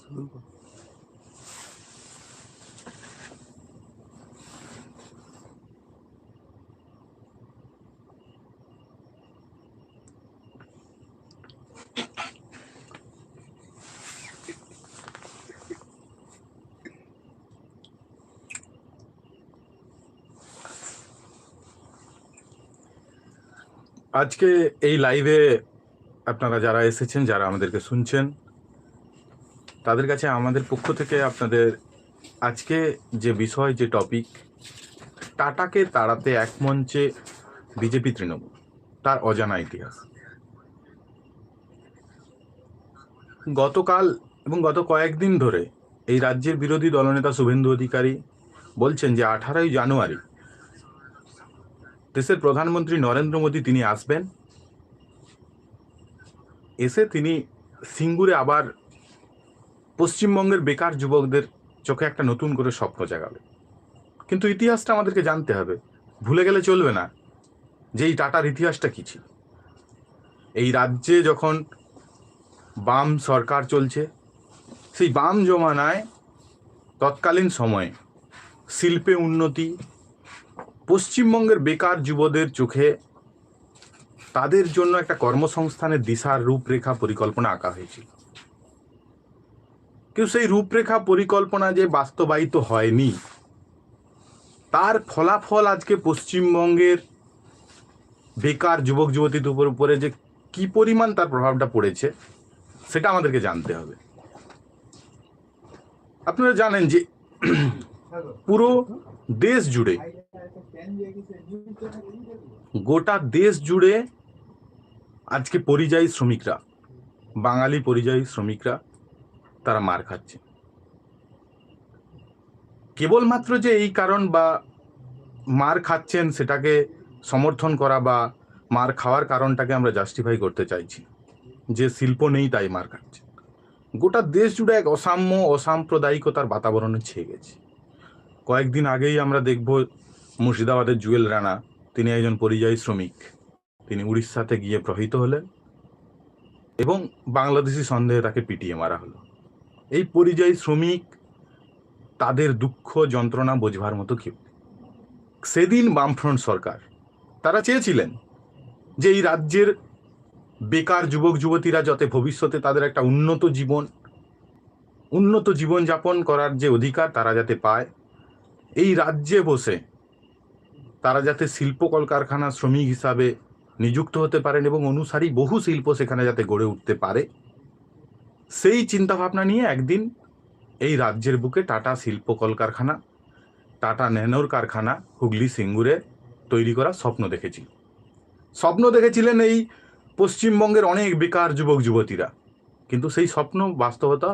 আজকে এই লাইভে আপনারা যারা এসেছেন, যারা আমাদেরকে শুনছেন, তাদের কাছে আমাদের পক্ষ থেকে আপনাদের আজকে যে বিষয়, যে টপিক, টাটাকে তাড়াতে এক মঞ্চে বিজেপি তৃণমূল, তার অজানা ইতিহাস। গতকাল এবং গত কয়েকদিন ধরে এই রাজ্যের বিরোধী দলনেতা শুভেন্দু অধিকারী বলছেন যে 18ই জানুয়ারি দেশের প্রধানমন্ত্রী নরেন্দ্র মোদী তিনি আসবেন, এসে তিনি সিঙ্গুরে আবার পশ্চিমবঙ্গের বেকার যুবকদের চোখে একটা নতুন করে স্বপ্ন জাগাবে। কিন্তু ইতিহাসটা আমাদেরকে জানতে হবে, ভুলে গেলে চলবে না যে এই টাটার ইতিহাসটা কী ছিল। এই রাজ্যে যখন বাম সরকার চলছে, সেই বাম জমানায় তৎকালীন সময়ে শিল্পে উন্নতি, পশ্চিমবঙ্গের বেকার যুবদের চোখে তাদের জন্য একটা কর্মসংস্থানের দিশার রূপরেখা পরিকল্পনা আঁকা হয়েছিল। কিন্তু সেই রূপরেখা পরিকল্পনা যে বাস্তবায়িত হয়নি, তার ফলাফল আজকে পশ্চিমবঙ্গের বেকার যুবক যুবতীদের উপরে যে কি পরিমাণ তার প্রভাবটা পড়েছে, সেটা আমাদেরকে জানতে হবে। আপনারা জানেন যে পুরো দেশ জুড়ে, গোটা দেশ জুড়ে আজকে পরিযায়ী শ্রমিকরা, বাঙালি পরিযায়ী শ্রমিকরা তারা মার খাচ্ছে। কেবলমাত্র যে এই কারণ বা মার খাচ্ছেন সেটাকে সমর্থন করা বা মার খাওয়ার কারণটাকে আমরা জাস্টিফাই করতে চাইছি যে শিল্প নেই তাই মার খাচ্ছে। গোটা দেশ জুড়ে এক অসাম্য, অসাম্প্রদায়িকতার বাতাবরণে ছেয়ে গেছে। কয়েকদিন আগেই আমরা দেখব মুর্শিদাবাদের জুয়েল রানা, তিনি একজন পরিযায়ী শ্রমিক, তিনি উড়িষ্যাতে গিয়ে প্রহৃত হলেন এবং বাংলাদেশি সন্দেহে তাকে পিটিয়ে মারা হলো। এই পরিযায়ী শ্রমিক, তাদের দুঃখ যন্ত্রণা বোঝবার মতো কেউ। সেদিন বামফ্রন্ট সরকার তারা চেয়েছিলেন যে এই রাজ্যের বেকার যুবক যুবতীরা যাতে ভবিষ্যতে তাদের একটা উন্নত জীবন যাপন করার যে অধিকার তারা যাতে পায়, এই রাজ্যে বসে তারা যাতে শিল্প কলকারখানা শ্রমিক হিসাবে নিযুক্ত হতে পারেন এবং অনুসারী বহু শিল্প সেখানে যাতে গড়ে উঠতে পারে, সেই চিন্তাভাবনা নিয়ে একদিন এই রাজ্যের বুকে টাটা শিল্প কলকারখানা, টাটা ন্যানোর কারখানা হুগলি সিঙ্গুরে তৈরি করার স্বপ্ন দেখেছিলেন এই পশ্চিমবঙ্গের অনেক বেকার যুবক যুবতীরা। কিন্তু সেই স্বপ্ন বাস্তবতা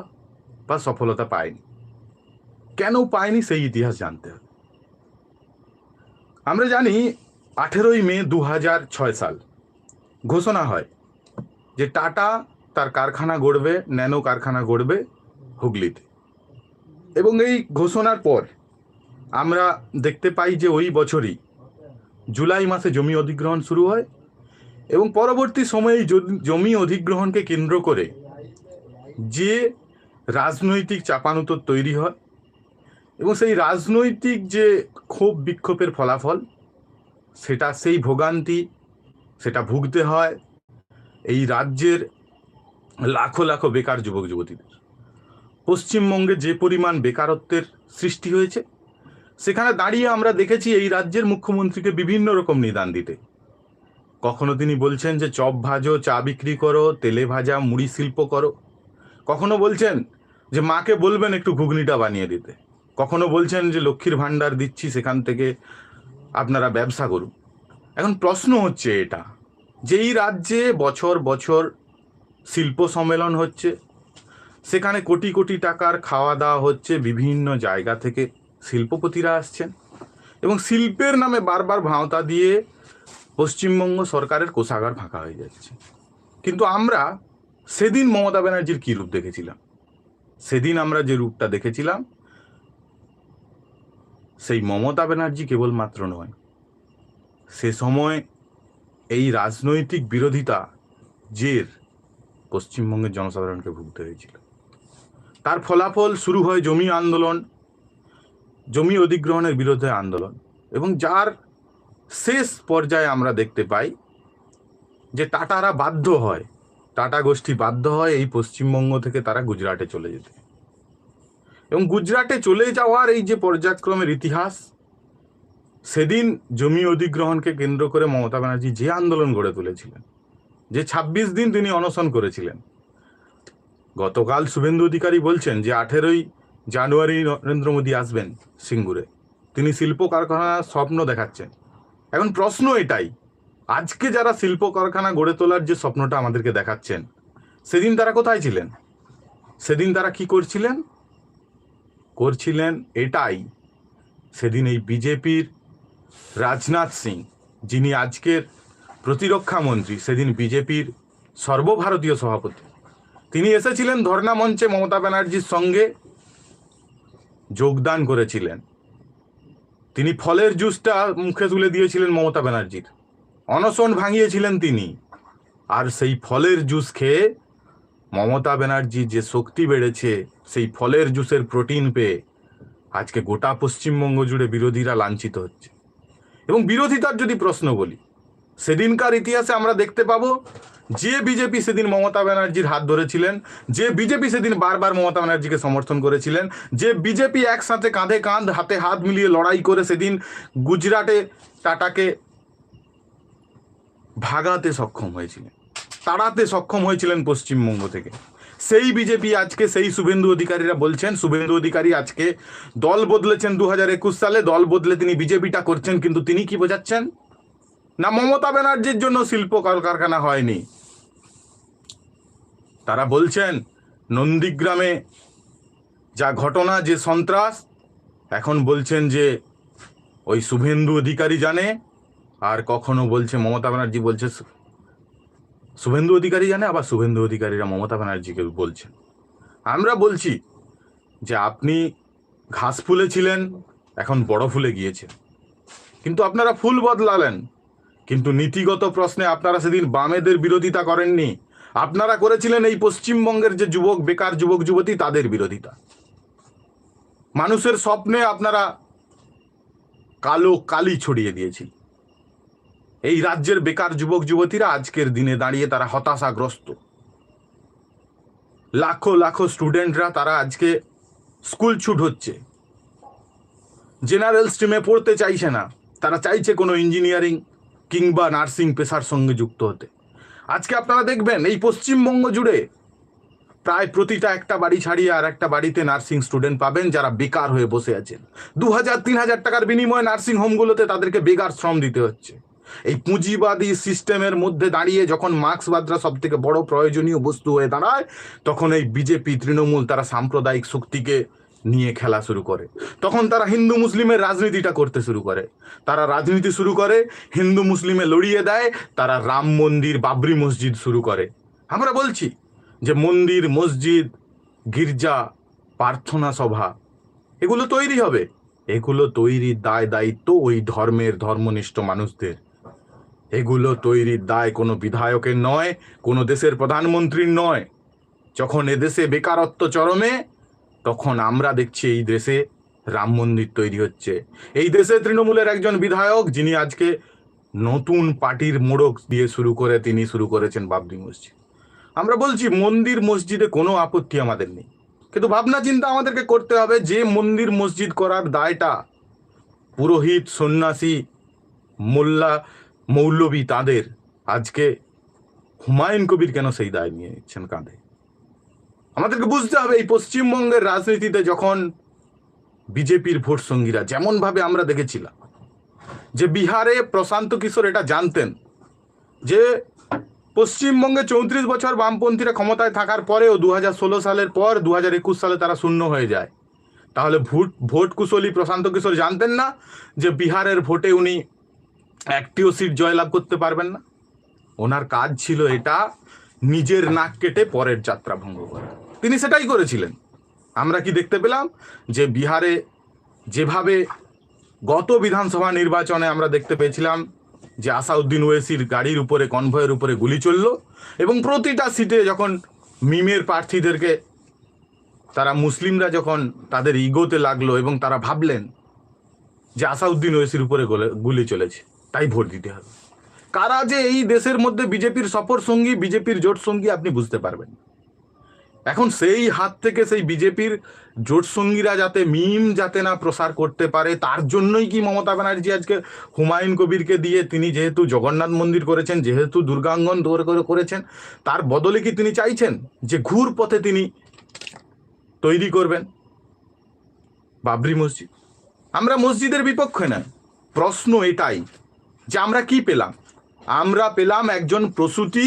বা সফলতা পায়নি। কেন পায়নি সেই ইতিহাস জানতে হবে। আমরা জানি 18ই মে 2006 সাল ঘোষণা হয় যে টাটা তার কারখানা গড়বে, ন্যানো কারখানা গড়বে হুগলিতে। এবং এই ঘোষণার পর আমরা দেখতে পাই যে ওই বছরই জুলাই মাসে জমি অধিগ্রহণ শুরু হয় এবং পরবর্তী সময়ে জমি অধিগ্রহণকে কেন্দ্র করে যে রাজনৈতিক চাপানুতর তৈরি হয় এবং সেই রাজনৈতিক যে ক্ষোভ বিক্ষোভের ফলাফল, সেটা সেই ভোগান্তি, সেটা ভুগতে হয় এই রাজ্যের লাখো লাখো বেকার যুবক যুবতীদের। পশ্চিমবঙ্গে যে পরিমাণ বেকারত্বের সৃষ্টি হয়েছে, সেখানে দাঁড়িয়ে আমরা দেখেছি এই রাজ্যের মুখ্যমন্ত্রীকে বিভিন্ন রকম নিদান দিতে। কখনো তিনি বলছেন যে চপ ভাজো, চা বিক্রি করো, তেলে ভাজা মুড়ি শিল্প করো। কখনো বলছেন যে মাকে বলবেন একটু ঘুগনিটা বানিয়ে দিতে। কখনো বলছেন যে লক্ষ্মীর ভাণ্ডার দিচ্ছি, সেখান থেকে আপনারা ব্যবসা করুন। এখন প্রশ্ন হচ্ছে এটা, যে এই রাজ্যে বছর বছর শিল্প সম্মেলন হচ্ছে, সেখানে কোটি কোটি টাকার খাওয়া দাওয়া হচ্ছে, বিভিন্ন জায়গা থেকে শিল্পপতিরা আসছেন এবং শিল্পের নামে বারবার ভাঁওতা দিয়ে পশ্চিমবঙ্গ সরকারের কোষাগার ফাঁকা হয়ে যাচ্ছে। কিন্তু আমরা সেদিন মমতা ব্যানার্জির কী রূপ দেখেছিলাম? সেদিন আমরা যে রূপটা দেখেছিলাম, সেই মমতা ব্যানার্জি কেবলমাত্র নয়, সে সময় এই রাজনৈতিক বিরোধিতা জের পশ্চিমবঙ্গের জনসাধারণকে ভুগতে হয়েছিল। তার ফলাফল শুরু হয় জমি আন্দোলন, জমি অধিগ্রহণের বিরুদ্ধে আন্দোলন, এবং যার শেষ পর্যায়ে আমরা দেখতে পাই যে টাটারা বাধ্য হয়, টাটা গোষ্ঠী বাধ্য হয় এই পশ্চিমবঙ্গ থেকে তারা গুজরাটে চলে যেতে। এবং গুজরাটে চলে যাওয়ার এই যে পর্যায়ক্রমের ইতিহাস, সেদিন জমি অধিগ্রহণকে কেন্দ্র করে মমতা ব্যানার্জি যে আন্দোলন গড়ে তুলেছিলেন, যে 26 দিন তিনি অনশন করেছিলেন, গতকাল শুভেন্দু অধিকারী বলছেন যে 18ই জানুয়ারি নরেন্দ্র মোদী আসবেন সিঙ্গুরে, তিনি শিল্প কারখানার স্বপ্ন দেখাচ্ছেন। এখন প্রশ্ন এটাই, আজকে যারা শিল্প কারখানা গড়ে তোলার যে স্বপ্নটা আমাদেরকে দেখাচ্ছেন, সেদিন তারা কোথায় ছিলেন? সেদিন তারা কি করছিলেন এটাই। সেদিন এই বিজেপির রাজনাথ সিং, যিনি আজকের প্রতিরক্ষা মন্ত্রী, সেদিন বিজেপির সর্বভারতীয় সভাপতি, তিনি এসেছিলেন ধর্ণা মঞ্চে মমতা ব্যানার্জির সঙ্গে যোগদান করেছিলেন। তিনি ফলের জুসটা মুখে তুলে দিয়েছিলেন মমতা ব্যানার্জির, অনশন ভাঙিয়েছিলেন তিনি। আর সেই ফলের জুস খেয়ে মমতা ব্যানার্জির যে শক্তি বেড়েছে, সেই ফলের জুসের প্রোটিন পেয়ে আজকে গোটা পশ্চিমবঙ্গ জুড়ে বিরোধীরা লাঞ্ছিত হচ্ছে। এবং বিরোধিতার যদি প্রশ্ন বলি, সেদিনকার ইতিহাসে আমরা দেখতে পাবো যে বিজেপি সেদিন মমতা ব্যানার্জির হাত ধরেছিলেন, যে বিজেপি সেদিন বারবার মমতা ব্যানার্জিকে সমর্থন করেছিলেন, যে বিজেপি একসাথে কাঁধে কাঁধ হাতে হাত মিলিয়ে লড়াই করে সেদিন গুজরাটে টাটাকে ভাগাতে সক্ষম হয়েছিলেন, তাড়াতে সক্ষম হয়েছিলেন পশ্চিমবঙ্গ থেকে, সেই বিজেপি আজকে, সেই শুভেন্দু অধিকারীরা বলছেন, শুভেন্দু অধিকারী আজকে দল বদলেছেন 2021 সালে, দল বদলে তিনি বিজেপিটা করছেন, কিন্তু তিনি কি বোঝাচ্ছেন না মমতা ব্যানার্জির জন্য শিল্প কলকারখানা হয়নি। তারা বলছেন নন্দীগ্রামে যা ঘটনা, যে সন্ত্রাস, এখন বলছেন যে ওই শুভেন্দু অধিকারী জানে, আর কখনো বলছে মমতা ব্যানার্জি বলছে শুভেন্দু অধিকারী জানে, আবার শুভেন্দু অধিকারীরা মমতা ব্যানার্জিকে বলছেন। আমরা বলছি যে আপনি ঘাস ফুলে ছিলেন, এখন বড় ফুলে গিয়েছেন, কিন্তু আপনারা ফুল বদলালেন, কিন্তু নীতিগত প্রশ্নে আপনারা সেদিন বামেদের বিরোধিতা করেননি, আপনারা করেছিলেন এই পশ্চিমবঙ্গের যে যুবক, বেকার যুবক যুবতী, তাদের বিরোধিতা। মানুষের স্বপ্নে আপনারা কালো কালি ছড়িয়ে দিয়েছিল। এই রাজ্যের বেকার যুবক যুবতীরা আজকের দিনে দাঁড়িয়ে তারা হতাশাগ্রস্ত। লাখো লাখো স্টুডেন্টরা তারা আজকে স্কুল ছুট হচ্ছে, জেনারেল স্ট্রিমে পড়তে চাইছে না, তারা চাইছে কোনো ইঞ্জিনিয়ারিং কিংবা নার্সিং পেশার সঙ্গে যুক্ত হতে। আজকে আপনারা দেখবেন এই পশ্চিমবঙ্গ জুড়ে প্রায় প্রতিটা একটা বাড়ি ছাড়িয়ে আর একটা বাড়িতে নার্সিং স্টুডেন্ট পাবেন যারা বেকার হয়ে বসে আছেন। 2000-3000 টাকার বিনিময়ে নার্সিং হোমগুলোতে তাদেরকে বেকার শ্রম দিতে হচ্ছে। এই পুঁজিবাদী সিস্টেমের মধ্যে দাঁড়িয়ে যখন মার্ক্সবাদরা সব থেকে বড় প্রয়োজনীয় বস্তু হয়ে দাঁড়ায়, তখন এই বিজেপি, তৃণমূল তারা সাম্প্রদায়িক শক্তিকে নিয়ে খেলা শুরু করে। তখন তারা হিন্দু মুসলিমের রাজনীতিটা করতে শুরু করে। তারা রাজনীতি শুরু করে, হিন্দু মুসলিমে লড়িয়ে দেয়, তারা রাম মন্দির, বাবরি মসজিদ শুরু করে। আমরা বলছি যে মন্দির, মসজিদ, গির্জা, প্রার্থনা সভা এগুলো তৈরি হবে, এগুলো তৈরির দায় দায়িত্ব ওই ধর্মের ধর্মনিষ্ঠ মানুষদের। এগুলো তৈরির দায় কোনো বিধায়কের নয়, কোনো দেশের প্রধানমন্ত্রীর নয়। যখন এদেশে বেকারত্ব চরমে, তখন আমরা দেখছি এই দেশে রাম মন্দির তৈরি হচ্ছে। এই দেশে তৃণমূলের একজন বিধায়ক, যিনি আজকে নতুন পার্টির মোড়ক দিয়ে তিনি শুরু করেছেন বাবরি মসজিদ। আমরা বলছি মন্দির মসজিদে কোনো আপত্তি আমাদের নেই, কিন্তু ভাবনা চিন্তা আমাদেরকে করতে হবে যে মন্দির মসজিদ করার দায়টা পুরোহিত, সন্ন্যাসী, মোল্লা, মৌলবী তাদের, আজকে হুমায়ুন কবির কেন সেই দায় নিয়ে নিচ্ছেন কাঁধে? আমাদেরকে বুঝতে হবে এই পশ্চিমবঙ্গের রাজনীতিতে যখন বিজেপির ভোট সঙ্গীরা, যেমন ভাবে আমরা দেখেছিলাম যে বিহারে প্রশান্ত কিশোর এটা জানতেন যে পশ্চিমবঙ্গে 34 বছর বামপন্থীরা ক্ষমতায় থাকার পরেও 2016 সালের পর 2021 সালে তারা শূন্য হয়ে যায়, তাহলে ভোট কুশলী প্রশান্ত কিশোর জানতেন না যে বিহারের ভোটে উনি একটিও সিট জয়লাভ করতে পারবেন না? ওনার কাজ ছিল এটা, নিজের নাক কেটে পরের যাত্রা ভঙ্গ করা। তিনি সেটাই করেছিলেন। আমরা কি দেখতে পেলাম যে বিহারে যেভাবে গত বিধানসভা নির্বাচনে আমরা দেখতে পেয়েছিলাম যে আসাউদ্দিন ওয়েসির গাড়ির উপরে, কনভয়ের উপরে গুলি চলল, এবং প্রতিটা সিটে যখন মিমের প্রার্থীদেরকে তারা মুসলিমরা যখন তাদের ইগোতে লাগলো এবং তারা ভাবলেন যে আসাউদ্দিন ওয়েসির উপরে গুলি চলেছে, তাই ভোট দিতে হবে। কারা যে এই দেশের মধ্যে বিজেপির সফর সঙ্গী, বিজেপির জোট সঙ্গী, আপনি বুঝতে পারবেন। এখন সেই হাত থেকে সেই বিজেপির জোট সঙ্গীরা যাতে মিম যাতে না প্রসার করতে পারে, তার জন্যই কি মমতা ব্যানার্জি আজকে হুমায়ুন কবিরকে দিয়ে, তিনি যেহেতু জগন্নাথ মন্দির করেছেন, যেহেতু দুর্গাঙ্গন দৌড় করে করেছেন, তার বদলে কি তিনি চাইছেন যে ঘুর পথে তিনি তৈরি করবেন বাবরি মসজিদ? আমরা মসজিদের বিপক্ষে নয়, প্রশ্ন এটাই যে আমরা কি পেলাম? আমরা পেলাম একজন প্রসূতি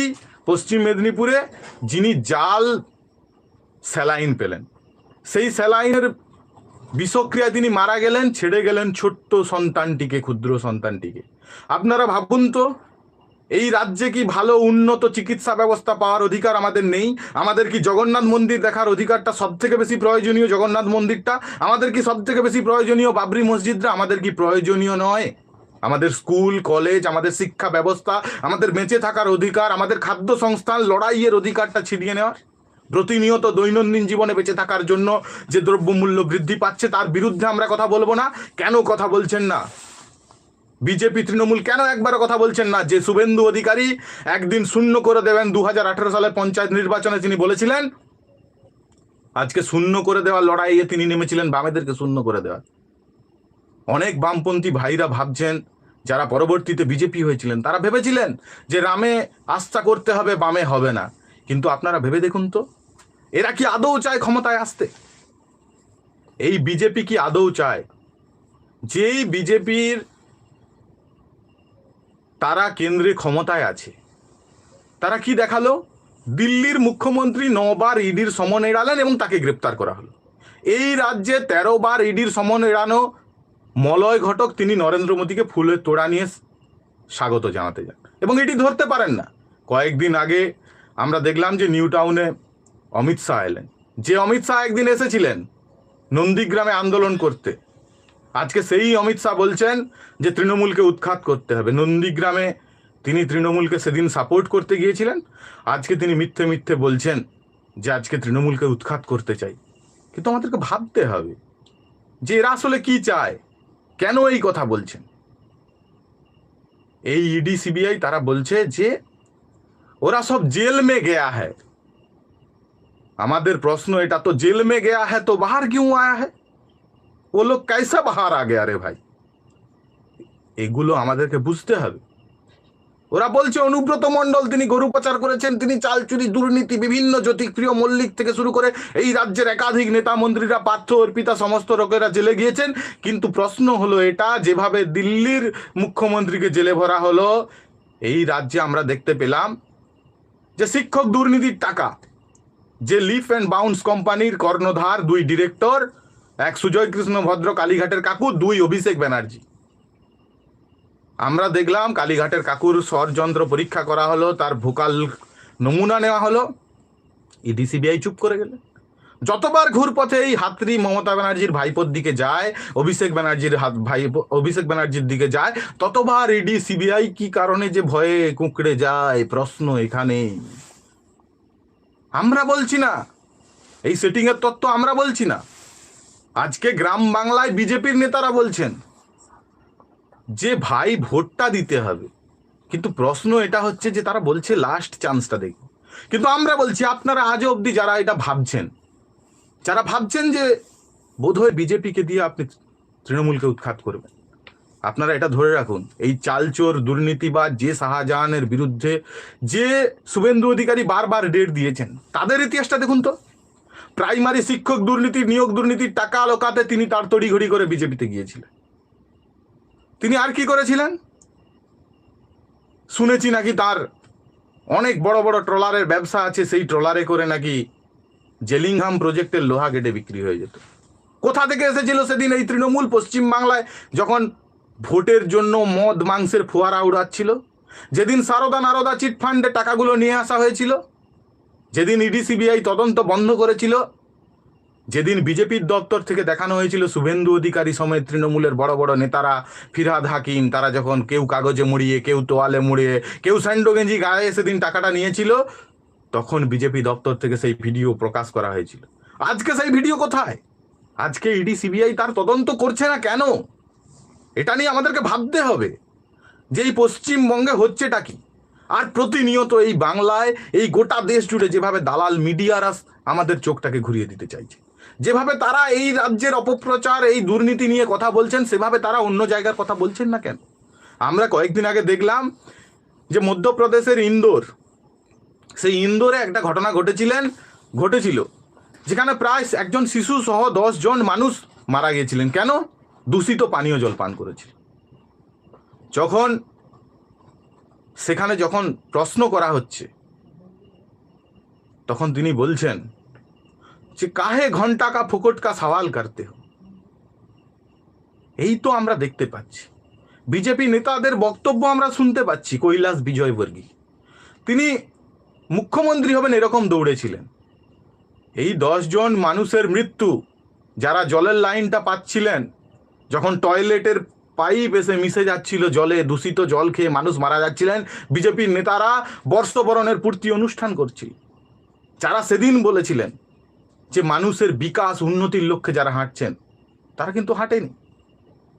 পশ্চিম মেদিনীপুরে, যিনি জাল স্যালাইন পেলেন, সেই স্যালাইনের বিষক্রিয়ায় তিনি মারা গেলেন, ছেড়ে গেলেন ছোট্ট সন্তানটিকে, ক্ষুদ্র সন্তানটিকে। আপনারা ভাবুন তো, এই রাজ্যে কি ভালো উন্নত চিকিৎসা ব্যবস্থা পাওয়ার অধিকার আমাদের নেই? আমাদের কি জগন্নাথ মন্দির দেখার অধিকারটা সব থেকে বেশি প্রয়োজনীয়? জগন্নাথ মন্দিরটা আমাদের কি সব থেকে বেশি প্রয়োজনীয়? বাবরি মসজিদটা আমাদের কি প্রয়োজনীয় নয়? আমাদের স্কুল কলেজ, আমাদের শিক্ষা ব্যবস্থা, আমাদের বেঁচে থাকার অধিকার, আমাদের খাদ্য সংস্থান, লড়াইয়ের অধিকারটা ছিনিয়ে নেওয়া, প্রতিনিয়ত দৈনন্দিন জীবনে বেঁচে থাকার জন্য যে দ্রব্যমূল্য বৃদ্ধি পাচ্ছে, তার বিরুদ্ধে আমরা কথা বলবো না? কেন কথা বলছেন না বিজেপি তৃণমূল? কেন একবারও কথা বলছেন না যে শুভেন্দু অধিকারী একদিন শূন্য করে দেবেন? 2018 সালের পঞ্চায়েত নির্বাচনে তিনি বলেছিলেন, আজকে শূন্য করে দেওয়ার লড়াইয়ে তিনি নেমেছিলেন, বামেদেরকে শূন্য করে দেওয়া। অনেক বামপন্থী ভাইরা ভাবছেন, যারা পরবর্তীতে বিজেপি হয়েছিলেন, তারা ভেবেছিলেন যে রামে আস্থা করতে হবে, বামে হবে না। কিন্তু আপনারা ভেবে দেখুন তো, এরা কি আদৌ চায় ক্ষমতায় আসতে? এই বিজেপি কি আদৌ চায়? যেই বিজেপির তারা কেন্দ্রে ক্ষমতায় আছে, তারা কি দেখালো? দিল্লির মুখ্যমন্ত্রী 9 বার ইডির সমন এড়ালেন এবং তাকে গ্রেপ্তার করা হলো। এই রাজ্যে 13 বার ইডির সমন এড়ানো মলয় ঘটক, তিনি নরেন্দ্র মোদীকে ফুলের তোড়া নিয়ে স্বাগত জানাতে যান এবং এটি ধরতে পারেন না। কয়েকদিন আগে আমরা দেখলাম যে নিউ টাউনে অমিত শাহ এলেন। যে অমিত শাহ একদিন এসেছিলেন নন্দীগ্রামে আন্দোলন করতে, আজকে সেই অমিত শাহ বলছেন যে তৃণমূলকে উৎখাত করতে হবে। নন্দীগ্রামে তিনি তৃণমূলকে সেদিন সাপোর্ট করতে গিয়েছিলেন, আজকে তিনি মিথ্যে মিথ্যে বলছেন যে আজকে তৃণমূলকে উৎখাত করতে চাই। কিন্তু আমাদেরকে ভাবতে হবে যে এরা আসলে কি চায়, কেন এই কথা বলছেন। এই ইডি সিবিআই তারা বলছে যে ওরা সব জেল মে গয়া হ্যায়। আমাদের প্রশ্ন এটা, তো জেল মে গয়া হ্যায় তো বাহার কিউ আয়া হ্যায়? ও লোক कैसा বাহার আ গয়া রে ভাই? এগুলো আমাদেরকে বুঝতে হবে। ওরা বলছে অনুব্রত মণ্ডল তিনি গরু পাচার করেছেন, তিনি চাল চুরি, দুর্নীতি, বিভিন্ন জ্যোতিপ্রিয় মল্লিক থেকে শুরু করে এই রাজ্যের একাধিক নেতা মন্ত্রীরা, পার্থ অর্পিতা, সমস্ত লোকেরা জেলে গিয়েছেন। কিন্তু প্রশ্ন হলো এটা, যেভাবে দিল্লির মুখ্যমন্ত্রীকে জেলে ভরা হলো, এই রাজ্যে আমরা দেখতে পেলাম যে শিক্ষক দুর্নীতির টাকা, যে লিফ অ্যান্ড বাউন্স কোম্পানির কর্ণধার 2 ডিরেক্টর, এক সুজয় কৃষ্ণ ভদ্র কালীঘাটের কাকু, 2 অভিষেক ব্যানার্জি। আমরা দেখলাম কালীঘাটের কাকুর স্বরযন্ত্র পরীক্ষা করা হলো, তার ভোকাল নমুনা নেওয়া হলো, ইডি সিবিআই চুপ করে গেলে। যতবার ঘুরপথে এই হাতড়ি মমতা ব্যানার্জির ভাইপোর দিকে যায়, অভিষেক ব্যানার্জির দিকে যায়, ততবার ইডি সিবিআই কি কারণে যে ভয়ে কুঁকড়ে যায়, প্রশ্ন এখানেই। আমরা বলছি না, এই সেটিং এর তত্ত্ব আমরা বলছি না, আজকে গ্রাম বাংলায় বিজেপির নেতারা বলছেন যে ভাই ভোটটা দিতে হবে। কিন্তু প্রশ্ন এটা হচ্ছে যে তারা বলছে লাস্ট চান্সটা দেখো। কিন্তু আমরা বলছি, আপনারা আজও অবধি যারা এটা ভাবছেন, যারা ভাবছেন যে বোধহয় বিজেপিকে দিয়ে আপনি তৃণমূলকে উৎখাত করবেন, আপনারা এটা ধরে রাখুন, এই চালচোর দুর্নীতিবাজ যে শাহজাহানের বিরুদ্ধে যে শুভেন্দু অধিকারী বারবার ডেট দিয়েছেন, তাদের ইতিহাসটা দেখুন তো। প্রাইমারি শিক্ষক দুর্নীতি, নিয়োগ দুর্নীতির টাকা লোকাতে তিনি তার তড়িঘড়ি করে বিজেপিতে গিয়েছিলেন। তিনি আর কি করেছিলেন? শুনেছি নাকি তার অনেক বড় বড় ট্রলারের ব্যবসা আছে, সেই ট্রলারে করে নাকি জেলিংহাম প্রজেক্টের লোহা গেটে বিক্রি হয়ে যেত। কোথা থেকে এসেছিল সেদিন এই তৃণমূল? পশ্চিম বাংলায় যখন ভোটের জন্য মদ মাংসের ফোয়ারা উড়াচ্ছিল, যেদিন সারদা নারদা চিটফান্ডে টাকাগুলো নিয়ে আসা হয়েছিল, যেদিন ইডি সিবিআই তদন্ত বন্ধ করেছিল, যেদিন বিজেপির দপ্তর থেকে দেখানো হয়েছিল শুভেন্দু অধিকারী সমেত তৃণমূলের বড় বড় নেতারা, ফিরহাদ হাকিম, তারা যখন কেউ কাগজে মুড়িয়ে, কেউ তোয়ালে মুড়িয়ে, কেউ স্যান্ডো গেঞ্জি গায়ে সেদিন টাকাটা নিয়েছিল, তখন বিজেপি দপ্তর থেকে সেই ভিডিও প্রকাশ করা হয়েছিল। আজকে সেই ভিডিও কোথায়? আজকে ইডি সিবিআই তার তদন্ত করছে না কেন? এটা নিয়ে আমাদেরকে ভাবতে হবে যে এই পশ্চিমবঙ্গে হচ্ছেটা কি। আর প্রতিনিয়ত এই বাংলায়, এই গোটা দেশ জুড়ে যেভাবে দালাল মিডিয়ারা আমাদের চোখটাকে ঘুরিয়ে দিতে চাইছে, যেভাবে তারা এই রাজ্যের অপপ্রচার, এই দুর্নীতি নিয়ে কথা বলছেন, সেভাবে তারা অন্য জায়গার কথা বলছেন না কেন? আমরা কয়েকদিন আগে দেখলাম যে মধ্যপ্রদেশের ইন্দোর, সেই ইন্দোরে একটা ঘটনা ঘটেছিল যেখানে প্রায় একজন শিশু সহ 10 জন মানুষ মারা গিয়েছিলেন। কেন? দূষিত পানীয় জল পান করেছিল। সেখানে যখন প্রশ্ন করা হচ্ছে, তখন তিনি বলছেন যে কাহে ঘন্টা কা ফুকট কা সওয়াল করতে হো। এই তো আমরা দেখতে পাচ্ছি, বিজেপি নেতাদের বক্তব্য আমরা শুনতে পাচ্ছি। কৈলাস বিজয়বর্গী তিনি মুখ্যমন্ত্রী হবেন এরকম দৌড়েছিলেন। এই 10 জন মানুষের মৃত্যু, যারা জলের লাইনটা পাচ্ছিলেন, যখন টয়লেটের পাইপ এসে মিশে যাচ্ছিল জলে, দূষিত জল খেয়ে মানুষ মারা যাচ্ছিলেন, বিজেপির নেতারা বর্ষবরণের পূর্তি অনুষ্ঠান করছিল। যারা সেদিন বলেছিলেন যে মানুষের বিকাশ উন্নতির লক্ষ্যে যারা হাঁটছেন, তারা কিন্তু হাঁটেনি।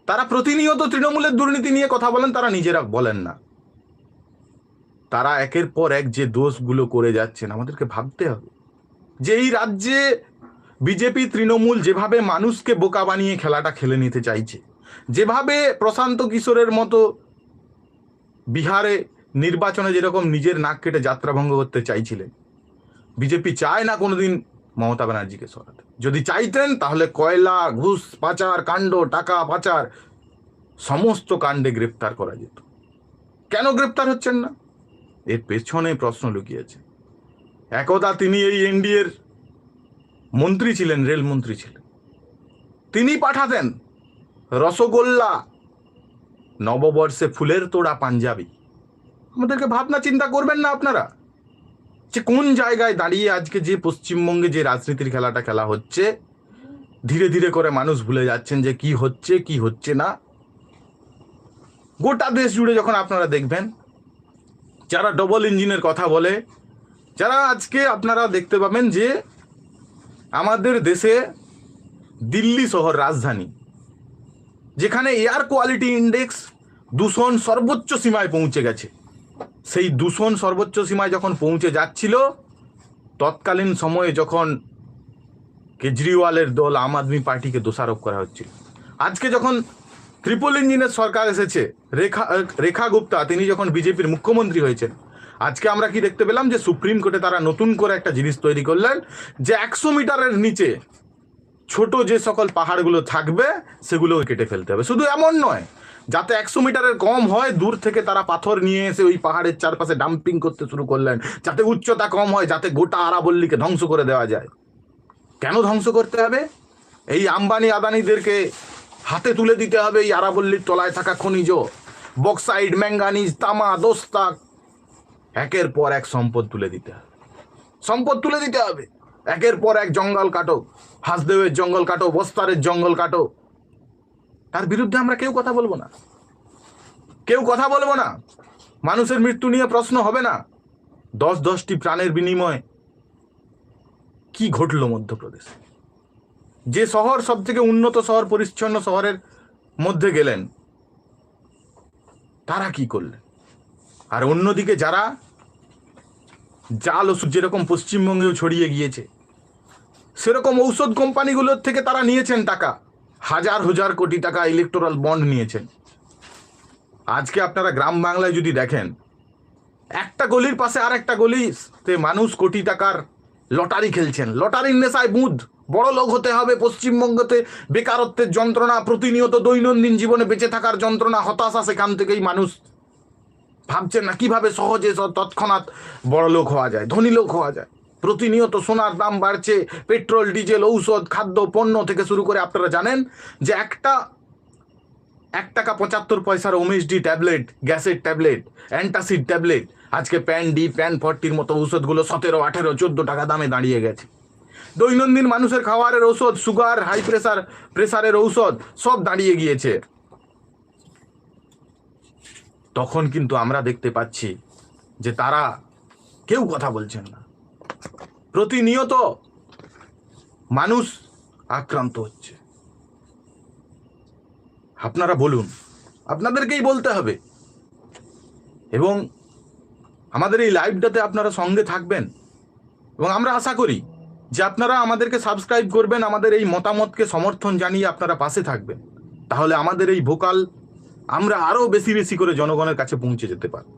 তারা প্রতিনিয়ত তৃণমূলের দুর্নীতি নিয়ে কথা বলেন, তারা নিজেরা বলেন না। তারা একের পর এক যে দোষগুলো করে যাচ্ছেন, আমাদেরকে ভাবতে হবে যে এই রাজ্যে বিজেপি তৃণমূল যেভাবে মানুষকে বোকা বানিয়ে খেলাটা খেলে নিতে চাইছে, যেভাবে প্রশান্ত কিশোরের মতো বিহারে নির্বাচনে যেরকম নিজের নাক কেটে যাত্রাভঙ্গ করতে চাইছিলেন, বিজেপি চায় না কোনোদিন মমতা ব্যানার্জিকে সরাতে। যদি চাইতেন তাহলে কয়লা, ঘুষ পাচার কাণ্ড, টাকা পাচার, সমস্ত কাণ্ডে গ্রেপ্তার করা যেত। কেন গ্রেপ্তার হচ্ছেন না? এর পেছনে প্রশ্ন লুকিয়েছে। একদা তিনি এই এনডিএর মন্ত্রী ছিলেন, রেলমন্ত্রী ছিলেন। তিনি পাঠাতেন রসগোল্লা, নববর্ষে ফুলের তোড়া পাঞ্জাবি। আমাদেরকে ভাবনা চিন্তা করবেন না আপনারা যে কোন জায়গায় দাঁড়িয়ে আজকে যে পশ্চিমবঙ্গে যে রাজনীতির খেলাটা খেলা হচ্ছে, ধীরে ধীরে করে মানুষ ভুলে যাচ্ছেন যে কি হচ্ছে কি হচ্ছে না। গোটা দেশ জুড়ে যখন আপনারা দেখবেন যারা ডবল ইঞ্জিনের কথা বলে, যারা আজকে আপনারা দেখতে পাবেন যে আমাদের দেশে দিল্লি শহর রাজধানী, যেখানে এয়ার কোয়ালিটি ইন্ডেক্স দূষণ সর্বোচ্চ সীমায় পৌঁছে গেছে, সেই দূষণ সর্বোচ্চ সীমায় যখন পৌঁছে যাচ্ছিল, তৎকালীন সময়ে যখন কেজরিওয়ালের দল আম আদমি পার্টিকে দোষারোপ করা হচ্ছিল, আজকে যখন ট্রিপল ইঞ্জিনের সরকার এসেছে, রেখা গুপ্তা তিনি যখন বিজেপির মুখ্যমন্ত্রী হয়েছেন, আজকে আমরা কি দেখতে পেলাম যে সুপ্রিম কোর্টে তারা নতুন করে একটা জিনিস তৈরি করলেন যে 100 মিটারের নিচে ছোট যে সকল পাহাড়গুলো থাকবে সেগুলো কেটে ফেলতে হবে। শুধু এমন নয়, যাতে 100 মিটারের কম হয়, দূর থেকে তারা পাথর নিয়ে এসে ওই পাহাড়ের চারপাশে ডাম্পিং করতে শুরু করলেন, যাতে উচ্চতা কম হয়, যাতে গোটা আরাবল্লীকে ধ্বংস করে দেওয়া যায়। কেন ধ্বংস করতে হবে? এই আম্বানি আদানিদেরকে হাতে তুলে দিতে হবে এই আরাবল্লীর তলায় থাকা খনিজ, বক্সাইড, ম্যাঙ্গানিজ, তামা, দোস্তা, একের পর এক সম্পদ তুলে দিতে হবে। একের পর এক জঙ্গল কাটো, হাসদেবের জঙ্গল কাটো, বস্তারের জঙ্গল কাটো। তার বিরুদ্ধে আমরা কেউ কথা বলবো না। মানুষের মৃত্যু নিয়ে প্রশ্ন হবে না। 10-10টি প্রাণের বিনিময়ে কি ঘটলো মধ্যপ্রদেশে? যে শহর সব থেকে উন্নত শহর, পরিচ্ছন্ন শহরের মধ্যে গেলেন, তারা কি করলেন? আর অন্যদিকে যারা জাল ওষুধ যেরকম পশ্চিমবঙ্গেও ছড়িয়ে গিয়েছে, সেরকম ঔষধ কোম্পানিগুলোর থেকে তারা নিয়েছেন টাকা, হাজার হাজার কোটি টাকা ইলেকটোরাল বন্ড নিয়েছেন। আজকে আপনারা গ্রাম বাংলায় যদি দেখেন, একটা গলির পাশে আর একটা গলিতে মানুষ কোটি টাকার লটারি খেলছেন। লটারির নেশায় বুধ, বড় লোক হতে হবে। পশ্চিমবঙ্গতে বেকারত্বের যন্ত্রণা, প্রতিনিয়ত দৈনন্দিন জীবনে বেঁচে থাকার যন্ত্রণা, হতাশা, সেখান থেকেই মানুষ ভাবছেন না কিভাবে সহজে তৎক্ষণাৎ বড় লোক হওয়া যায়, ধনী লোক হওয়া যায়। প্রতিনিয়ত সোনার দাম বাড়ছে, পেট্রোল, ডিজেল, ঔষধ, খাদ্য পণ্য থেকে শুরু করে আপনারা জানেন যে £1 টাকা 75 পয়সার ওমেসডি ট্যাবলেট, গ্যাসের ট্যাবলেট, অ্যান্টাসিড ট্যাবলেট, আজকে প্যান ডি, প্যান 40 মতো ঔষধগুলো 17, 18, 14 টাকা দামে দাঁড়িয়ে গেছে। দৈনন্দিন মানুষের খাওয়ারের ঔষধ, সুগার, হাই প্রেসারের ঔষধ সব দাঁড়িয়ে গিয়েছে। তখন কিন্তু আমরা দেখতে পাচ্ছি যে তারা কেউ কথা বলছেন না। প্রতিনিয়ত মানুষ আক্রান্ত হচ্ছে। আপনারা বলুন, আপনাদেরকেই বলতে হবে। এবং আমাদের এই লাইভটাতে আপনারা সঙ্গে থাকবেন এবং আমরা আশা করি যে আপনারা আমাদেরকে সাবস্ক্রাইব করবেন, আমাদের এই মতামতকে সমর্থন জানিয়ে আপনারা পাশে থাকবেন। তাহলে আমাদের এই ভোকাল আমরা আরো বেশি বেশি করে জনগণের কাছে পৌঁছে যেতে পারি।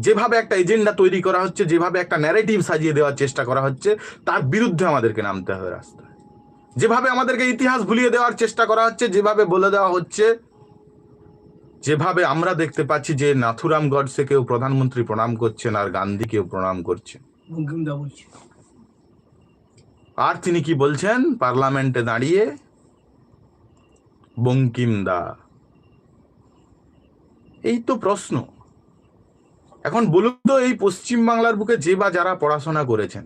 যেভাবে একটা এজেন্ডা তৈরি করা হচ্ছে, যেভাবে একটা ন্যারেটিভ সাজিয়ে দেওয়ার চেষ্টা করা হচ্ছে, তার বিরুদ্ধে আমাদেরকে নামতে হবে রাস্তায়। যেভাবে আমাদেরকে ইতিহাস ভুলিয়ে দেওয়ার চেষ্টা করা হচ্ছে, যেভাবে বলে দেওয়া হচ্ছে, যেভাবে আমরা দেখতে পাচ্ছি যে নাথুরাম গডসেকেও প্রধানমন্ত্রী প্রণাম করছেন আর গান্ধীকেও প্রণাম করছেন। আর তিনি কি বলছেন পার্লামেন্টে দাঁড়িয়ে? বঙ্কিম দা। এই তো প্রশ্ন। এখন বলুন তো, এই পশ্চিম বাংলার বুকে যে বা যারা পড়াশোনা করেছেন,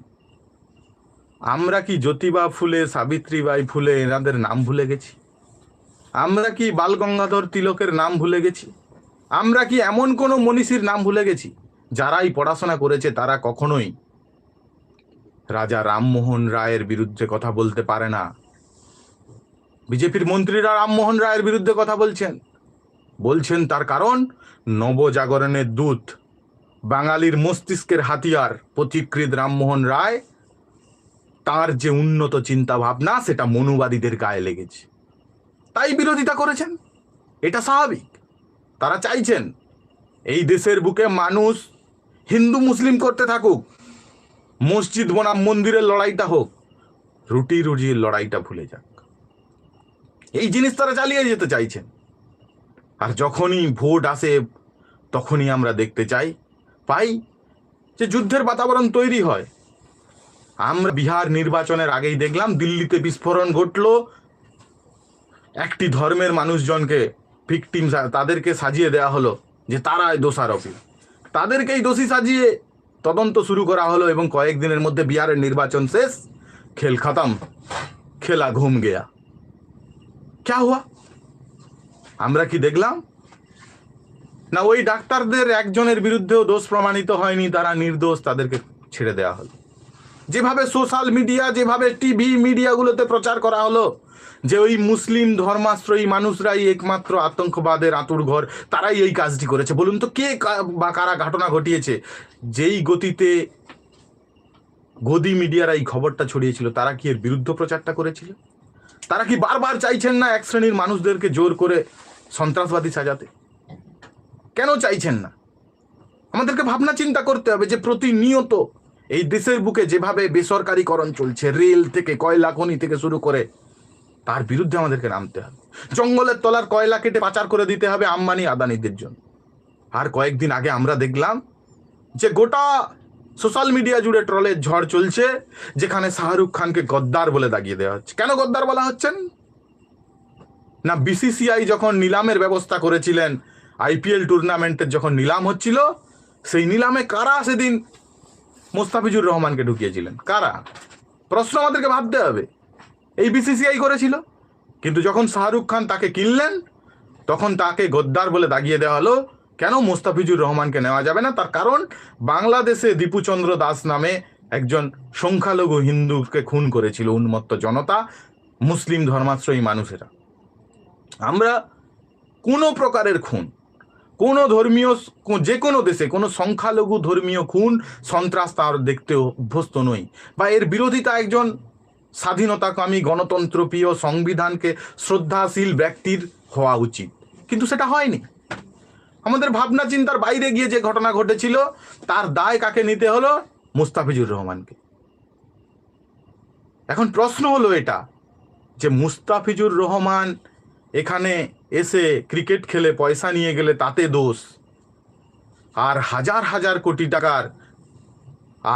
আমরা কি জ্যোতিবা ফুলে, সাবিত্রীবাই ফুলে এনাদের নাম ভুলে গেছি? আমরা কি বাল গঙ্গাধর তিলকের নাম ভুলে গেছি? আমরা কি এমন কোনো মনীষীর নাম ভুলে গেছি? যারাই পড়াশোনা করেছে তারা কখনোই রাজা রামমোহন রায়ের বিরুদ্ধে কথা বলতে পারে না। বিজেপির মন্ত্রীরা রামমোহন রায়ের বিরুদ্ধে কথা বলছেন তার কারণ নবজাগরণের দূত, বাঙালির মস্তিষ্কের হাতিয়ার পথিকৃৎ রামমোহন রায়, তার যে উন্নত চিন্তা ভাবনা সেটা মনুবাদীদের গায়ে লেগেছে, তাই বিরোধিতা করেছেন। এটা স্বাভাবিক। তারা চাইছেন এই দেশের বুকে মানুষ হিন্দু মুসলিম করতে থাকুক, মসজিদ বনাম মন্দিরের লড়াইটা হোক, রুটি রুজির লড়াইটা ভুলে যাক। এই জিনিস তারা চালিয়ে যেতে চাইছেন। আর যখনই ভোট আসে তখনই আমরা দেখতে পাই যে যুদ্ধের বাতাবরণ তৈরি হয়। আমরা বিহার নির্বাচনের আগেই দেখলাম দিল্লিতে বিস্ফোরণ ঘটলো, একটি ধর্মের মানুষজনকে ভিকটিম তাদেরকে সাজিয়ে দেওয়া হলো যে তারাই দোষারোপী, তাদেরকেই দোষী সাজিয়ে তদন্ত শুরু করা হলো এবং কয়েকদিনের মধ্যে বিহারের নির্বাচন শেষ, খেল খতম, খেলা ঘুম গেয়া। ক্যা হুয়া? আমরা কি দেখলাম না ওই ডাক্তারদের একজনের বিরুদ্ধেও দোষ প্রমাণিত হয়নি, তারা নির্দোষ, তাদেরকে ছেড়ে দেওয়া হলো। যেভাবে সোশ্যাল মিডিয়া, যেভাবে টিভি মিডিয়াগুলোতে প্রচার করা হলো যে ওই মুসলিম ধর্মাশ্রয়ী মানুষরাই একমাত্র আতঙ্কবাদের আঁতুড়ঘর, তারাই এই কাজটি করেছে। বলুন তো কে বা কারা ঘটনা ঘটিয়েছে? যেই গতিতে গদি মিডিয়ারা এই খবরটা ছড়িয়েছিল, তারা কি এর বিরুদ্ধ প্রচারটা করেছিল? তারা কি বারবার চাইছেন না এক শ্রেণীর মানুষদেরকে জোর করে সন্ত্রাসবাদী সাজাতে? কেন চাইছেন না? আমাদেরকে ভাবনা চিন্তা করতে হবে যে প্রতিনিয়ত এই দেশের বুকে যেভাবে বেসরকারীকরণ চলছে, রেল থেকে কয়লা খনি থেকে শুরু করে, তার বিরুদ্ধে আমাদেরকে নামতে হবে। জঙ্গলের তলার কয়লা কেটে পাচার করে দিতে হবে আম্বানি আদানিদের জন্য। আর কয়েকদিন আগে আমরা দেখলাম যে গোটা সোশ্যাল মিডিয়া জুড়ে ট্রলের ঝড় চলছে, যেখানে শাহরুখ খানকে গদ্দার বলে দাগিয়ে দেওয়া হচ্ছে। কেন গদ্দার বলা হচ্ছেন? না বিসিসিআই যখন নিলামের ব্যবস্থা করেছিলেন, আইপিএল টুর্নামেন্টের যখন নিলাম হচ্ছিল, সেই নিলামে কারা সেদিন মোস্তাফিজুর রহমানকে ঢুকিয়েছিলেন? কারা? প্রশ্ন আমাদেরকে ভাবতে হবে। এই বিসিসিআই করেছিল। কিন্তু যখন শাহরুখ খান তাকে কিনলেন, তখন তাকে গদ্দার বলে দাগিয়ে দেওয়া হলো। কেন মোস্তাফিজুর রহমানকে নেওয়া যাবে না? তার কারণ বাংলাদেশে দীপুচন্দ্র দাস নামে একজন সংখ্যালঘু হিন্দুকে খুন করেছিল উন্মত্ত জনতা, মুসলিম ধর্মাশ্রয়ী মানুষেরা। আমরা কোনো প্রকারের খুন, কোনো ধর্মীয়, যে কোনো দেশে কোনো সংখ্যালঘু ধর্মীয় খুন, সন্ত্রাস তার দেখতে অভ্যস্ত নই, বা এর বিরোধিতা একজন স্বাধীনতাকামী, গণতন্ত্রপ্রিয়, সংবিধানকে শ্রদ্ধাশীল ব্যক্তির হওয়া উচিত। কিন্তু সেটা হয়নি। আমাদের ভাবনা চিন্তার বাইরে গিয়ে যে ঘটনা ঘটেছিল, তার দায় কাকে নিতে হলো? মুস্তাফিজুর রহমানকে। এখন প্রশ্ন হলো এটা যে মুস্তাফিজুর রহমান এখানে এসে ক্রিকেট খেলে পয়সা নিয়ে গেলে তাতে দোষ, আর হাজার হাজার কোটি টাকার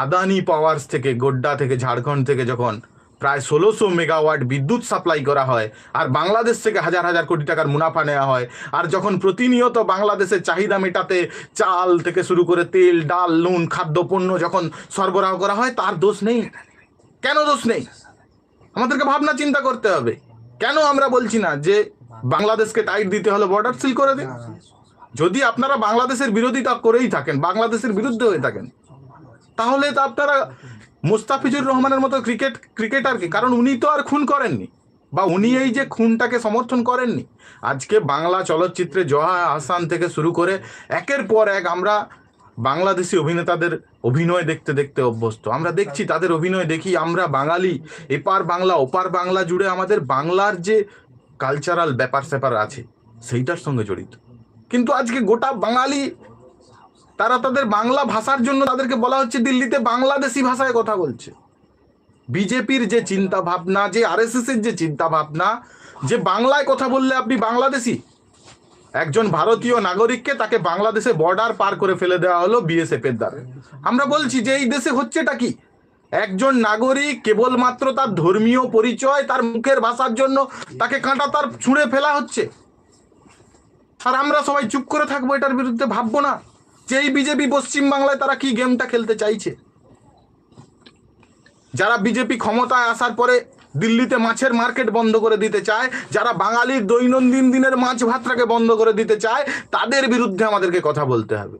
আদানি পাওয়ার্স থেকে, গোড্ডা থেকে, ঝাড়খণ্ড থেকে যখন প্রায় 1600 মেগাওয়াট বিদ্যুৎ সাপ্লাই করা হয়, আর বাংলাদেশ থেকে হাজার হাজার কোটি টাকার মুনাফা নেওয়া হয়, আর যখন প্রতিনিয়ত বাংলাদেশের চাহিদা মেটাতে চাল থেকে শুরু করে তেল, ডাল, নুন, খাদ্যপণ্য যখন সরবরাহ করা হয়, তার দোষ নেই? কেন দোষ নেই? আমাদেরকে ভাবনা চিন্তা করতে হবে। কেন আমরা বলছি না যে বাংলাদেশকে টাইট দিতে হলো, বর্ডার সিল করে দিন? যদি আপনারা বাংলাদেশের বিরোধিতা করেই থাকেন, বাংলাদেশের বিরুদ্ধে হয়ে থাকেন, তাহলে তো আপনারা মুস্তাফিজুর রহমানের মতো ক্রিকেটারকে, কারণ উনি তো আর খুন করেননি, বা উনি এই যে খুনটাকে সমর্থন করেননি। আজকে বাংলা চলচ্চিত্রে জয়া আহসান থেকে শুরু করে একের পর এক আমরা বাংলাদেশি অভিনেতাদের অভিনয় দেখতে দেখতে অভ্যস্ত। আমরা দেখছি তাদের অভিনয় দেখি, আমরা বাঙালি, এপার বাংলা ওপার বাংলা জুড়ে আমাদের বাংলার যে কালচারাল ব্যাপার স্যাপার আছে সেইটার সঙ্গে জড়িত। কিন্তু আজকে গোটা বাঙালি তারা তাদের বাংলা ভাষার জন্য তাদেরকে বলা হচ্ছে দিল্লিতে বাংলাদেশি ভাষায় কথা বলছে। বিজেপির যে চিন্তা ভাবনা, যে আরএসএস এর যে চিন্তা ভাবনা, যে বাংলায় কথা বললে আপনি বাংলাদেশি, একজন ভারতীয় নাগরিককে তাকে বাংলাদেশে বর্ডার পার করে ফেলে দেওয়া হলো বিএসএফ এর দ্বারা। আমরা বলছি যে এই দেশে হচ্ছেটা কি? একজন নাগরিক কেবলমাত্র তার ধর্মীয় পরিচয়, তার মুখের ভাষার জন্য তাকে কাঁটা তার ছুঁড়ে ফেলা হচ্ছে, আর আমরা সবাই চুপ করে থাকবো, এটার বিরুদ্ধে ভাববো না যে এই বিজেপি পশ্চিমবাংলায় তারা কি গেমটা খেলতে চাইছে। যারা বিজেপি ক্ষমতায় আসার পরে দিল্লিতে মাছের মার্কেট বন্ধ করে দিতে চায়, যারা বাঙালির দৈনন্দিন দিনের মাছ ভাতটাকে বন্ধ করে দিতে চায়, তাদের বিরুদ্ধে আমাদেরকে কথা বলতে হবে।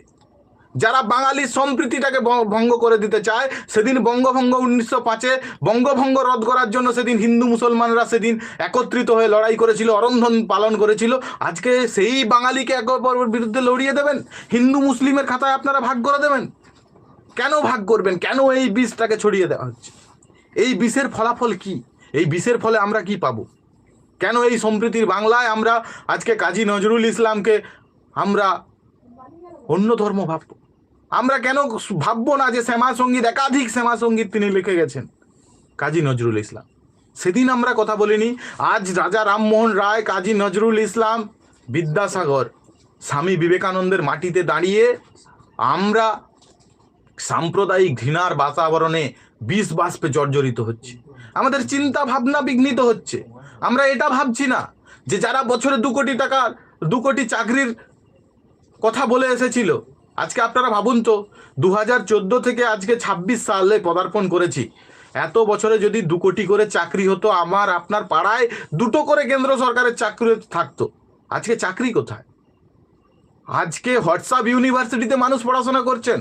যারা বাঙালির সম্প্রীতিটাকে ভঙ্গ করে দিতে চায়, সেদিন বঙ্গভঙ্গ 1905-এ বঙ্গভঙ্গ রদ করার জন্য সেদিন হিন্দু মুসলমানরা সেদিন একত্রিত হয়ে লড়াই করেছিল, অরন্ধন পালন করেছিল। আজকে সেই বাঙালিকে একে অপরের বিরুদ্ধে লড়িয়ে দেবেন, হিন্দু মুসলিমের খাতায় আপনারা ভাগ করে দেবেন। কেন ভাগ করবেন? কেন এই বিষটাকে ছড়িয়ে দেওয়া হচ্ছে? এই বিষের ফলাফল কি? এই বিষের ফলে আমরা কি পাবো? কেন এই সম্প্রীতির বাংলায় আমরা আজকে কাজী নজরুল ইসলামকে আমরা অন্য ধর্ম ভাববো? আমরা কেন ভাববো না যে শ্যামা সঙ্গীত, একাধিক শ্যামা সঙ্গীত তিনি লিখে গেছেন কাজী নজরুল ইসলাম? সেদিন আমরা কথা বলিনি। আজ রাজা রামমোহন রায়, কাজী নজরুল ইসলাম, বিদ্যাসাগর, স্বামী বিবেকানন্দের মাটিতে দাঁড়িয়ে আমরা সাম্প্রদায়িক ঘৃণার বাতাবরণে বিষ বাষ্পে জর্জরিত হচ্ছে, আমাদের চিন্তা ভাবনা বিঘ্নিত হচ্ছে। আমরা এটা ভাবছি না যে যারা বছরে 2 কোটি টাকা 2 কোটি চাকরির কথা বলে এসেছিল, আজকে আপনারা ভাবুন তো, 2014 থেকে আজকে 26 সালে পদার্পণ করেছি, এত বছরে যদি 2 কোটি করে চাকরি হতো, আমার আপনার পাড়ায় 2টো করে কেন্দ্র সরকারের চাকরি থাকতো। আজকে চাকরি কোথায়? আজকে হোয়াটসঅ্যাপ ইউনিভার্সিটিতে মানুষ পড়াশোনা করছেন,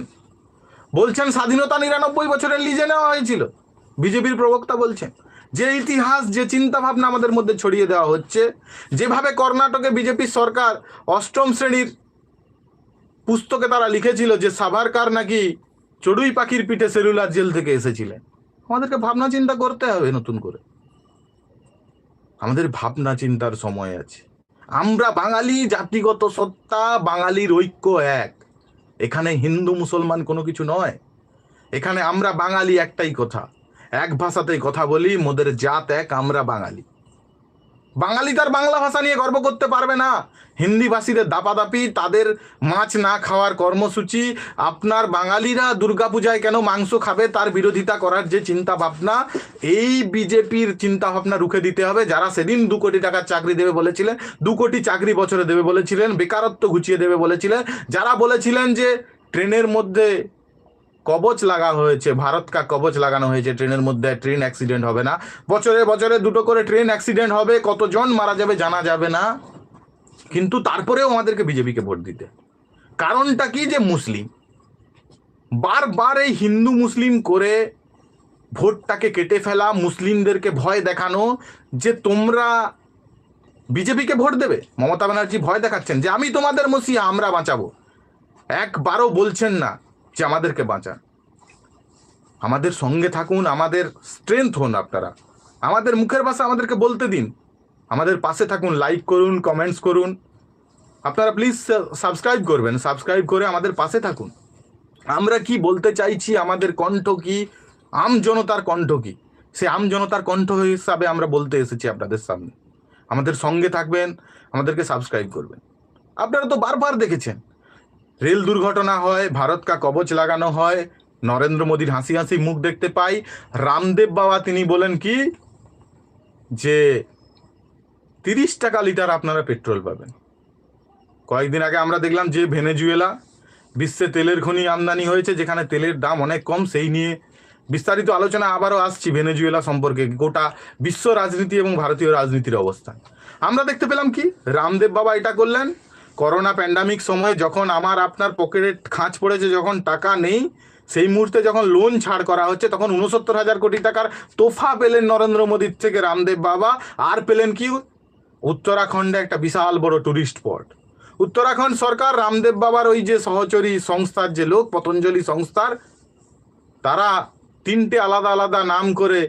বলছেন স্বাধীনতা 99 বছরের লিজে নেওয়া হয়েছিল। বিজেপির প্রবক্তা বলছেন যে ইতিহাস, যে চিন্তা ভাবনা আমাদের মধ্যে ছড়িয়ে দেওয়া হচ্ছে, যেভাবে কর্ণাটকে বিজেপির সরকার 8ম শ্রেণীর পুস্তকে তারা লিখেছিল যে সাভারকার নাকি চড়ুই পাখির পিঠে সেলুলার জেল থেকে এসেছিলেন। আমাদেরকে ভাবনা চিন্তা করতে হবে নতুন করে, আমাদের ভাবনা চিন্তার সময় আছে। আমরা বাঙালি, জাতিগত সত্তা, বাঙালির ঐক্য এক। এখানে হিন্দু মুসলমান কোনো কিছু নয়, এখানে আমরা বাঙালি, একটাই কথা, এক ভাষাতেই কথা বলি, মোদের জাত এক, আমরা বাঙালি। বাঙালি তার বাংলা ভাষা নিয়ে গর্ব করতে পারবে না। হিন্দিভাষীদের দাপাদাপি, তাদের মাছ না খাওয়ার কর্মসূচি, আপনার বাঙালিরা দুর্গাপূজায় কেন মাংস খাবে তার বিরোধিতা করার যে চিন্তা ভাবনা, এই বিজেপির চিন্তা ভাবনা রুখে দিতে হবে। যারা সেদিন 2 কোটি টাকার চাকরি দেবে বলেছিলেন, 2 কোটি চাকরি বছরে দেবে বলেছিলেন, বেকারত্ব ঘুচিয়ে দেবে বলেছিলেন, যারা বলেছিলেন যে ট্রেনের মধ্যে কবচ লাগা হয়েছে, ভারত কা কবচ লাগানো হয়েছে, ট্রেনের মধ্যে ট্রেন অ্যাক্সিডেন্ট হবে না, বছরে বছরে 2টো করে ট্রেন অ্যাক্সিডেন্ট হবে, কতজন মারা যাবে জানা যাবে না, কিন্তু তারপরেও আমাদেরকে বিজেপিকে ভোট দিতে। কারণটা কি? যে মুসলিম, বারবার এই হিন্দু মুসলিম করে ভোটটাকে কেটে ফেলা, মুসলিমদেরকে ভয় দেখানো যে তোমরা বিজেপিকে ভোট দেবে। মমতা ব্যানার্জি ভয় দেখাচ্ছেন যে আমি তোমাদের মসিহা, আমরা বাঁচাবো। একবারও বলছেন না যে আমাদেরকে বাঁচান, আমাদের সঙ্গে থাকুন, আমাদের স্ট্রেংথ হন আপনারা, আমাদের মুখের ভাষা আমাদেরকে বলতে দিন, আমাদের পাশে থাকুন, লাইক করুন, কমেন্টস করুন, আপনারা প্লিজ সাবস্ক্রাইব করবেন, সাবস্ক্রাইব করে আমাদের পাশে থাকুন। আমরা কি বলতে চাইছি, আমাদের কণ্ঠ কি, আম জনতার কণ্ঠ কি, সে আম জনতার কণ্ঠ হিসাবে আমরা বলতে এসেছি আপনাদের সামনে। আমাদের সঙ্গে থাকবেন, আমাদেরকে সাবস্ক্রাইব করবেন। আপনারা তো বারবার দেখেছেন রেল দুর্ঘটনা হয়, ভারত কা কবচ লাগানো হয়, নরেন্দ্র মোদীর হাসি হাসি মুখ দেখতে পাই। রামদেব বাবা তিনি বলেন কি যে 30 টাকা লিটার আপনারা পেট্রোল পাবেন। কয়েকদিন আগে আমরা দেখলাম যে ভেনেজুয়েলা, বিশ্বে তেলের খনি আমদানি হয়েছে, যেখানে তেলের দাম অনেক কম, সেই নিয়ে বিস্তারিত আলোচনা আবারও আসছি ভেনেজুয়েলা সম্পর্কে, গোটা বিশ্ব রাজনীতি এবং ভারতীয় রাজনীতির অবস্থান। আমরা দেখতে পেলাম কি রামদেব বাবা এটা করলেন করোনা প্যান্ডামিক সময়ে, যখন আমার আপনার পকেটে খাঁচ পড়েছে, যখন টাকা নেই, সেই মুহূর্তে যখন লোন ছাড় করা হচ্ছে তখন 69,000 কোটি টাকার তোফা পেলেন নরেন্দ্র মোদীর থেকে রামদেব বাবা। আর পেলেন কি? উত্তরাখণ্ডে একটা বিশাল বড় টুরিস্ট স্পট। উত্তরাখণ্ড সরকার রামদেব বাবার ওই যে সহচরী সংস্থার যে লোক, পতঞ্জলি সংস্থার, তারা 3টে আলাদা আলাদা নাম করে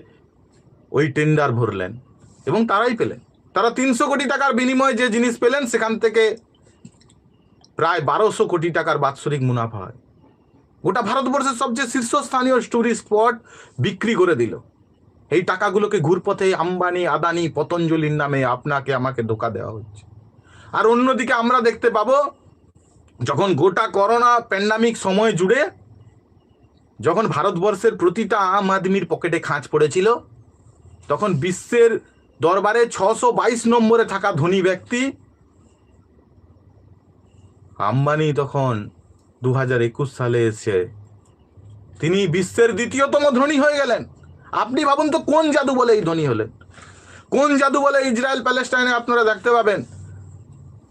ওই টেন্ডার ভরলেন এবং তারাই পেলেন। তারা 300 কোটি টাকার বিনিময়ে যে জিনিস পেলেন সেখান থেকে প্রায় 1200 কোটি টাকার বাৎসরিক মুনাফা হয়। গোটা ভারতবর্ষের সবচেয়ে শীর্ষস্থানীয় টুরিস্ট স্পট বিক্রি করে দিল। এই টাকাগুলোকে ঘুরপথে আম্বানি, আদানি, পতঞ্জলির নামে আপনাকে আমাকে ধোঁকা দেওয়া হচ্ছে। আর অন্যদিকে আমরা দেখতে পাবো যখন গোটা করোনা প্যান্ডামিক সময় জুড়ে যখন ভারতবর্ষের প্রতিটা আম আদমির পকেটে খাঁজ পড়েছিল, তখন বিশ্বের দরবারে 622 নম্বরে থাকা ধনী ব্যক্তি আম্বানি তখন 2021 সালে এসে তিনি বিশ্বের দ্বিতীয়তম ধনী হয়ে গেলেন। আপনি ভাবুন তো কোন জাদু বলে এই ধনী হলেন? কোন জাদু বলে? ইসরায়েল প্যালেস্টাইনে আপনারা দেখতে পাবেন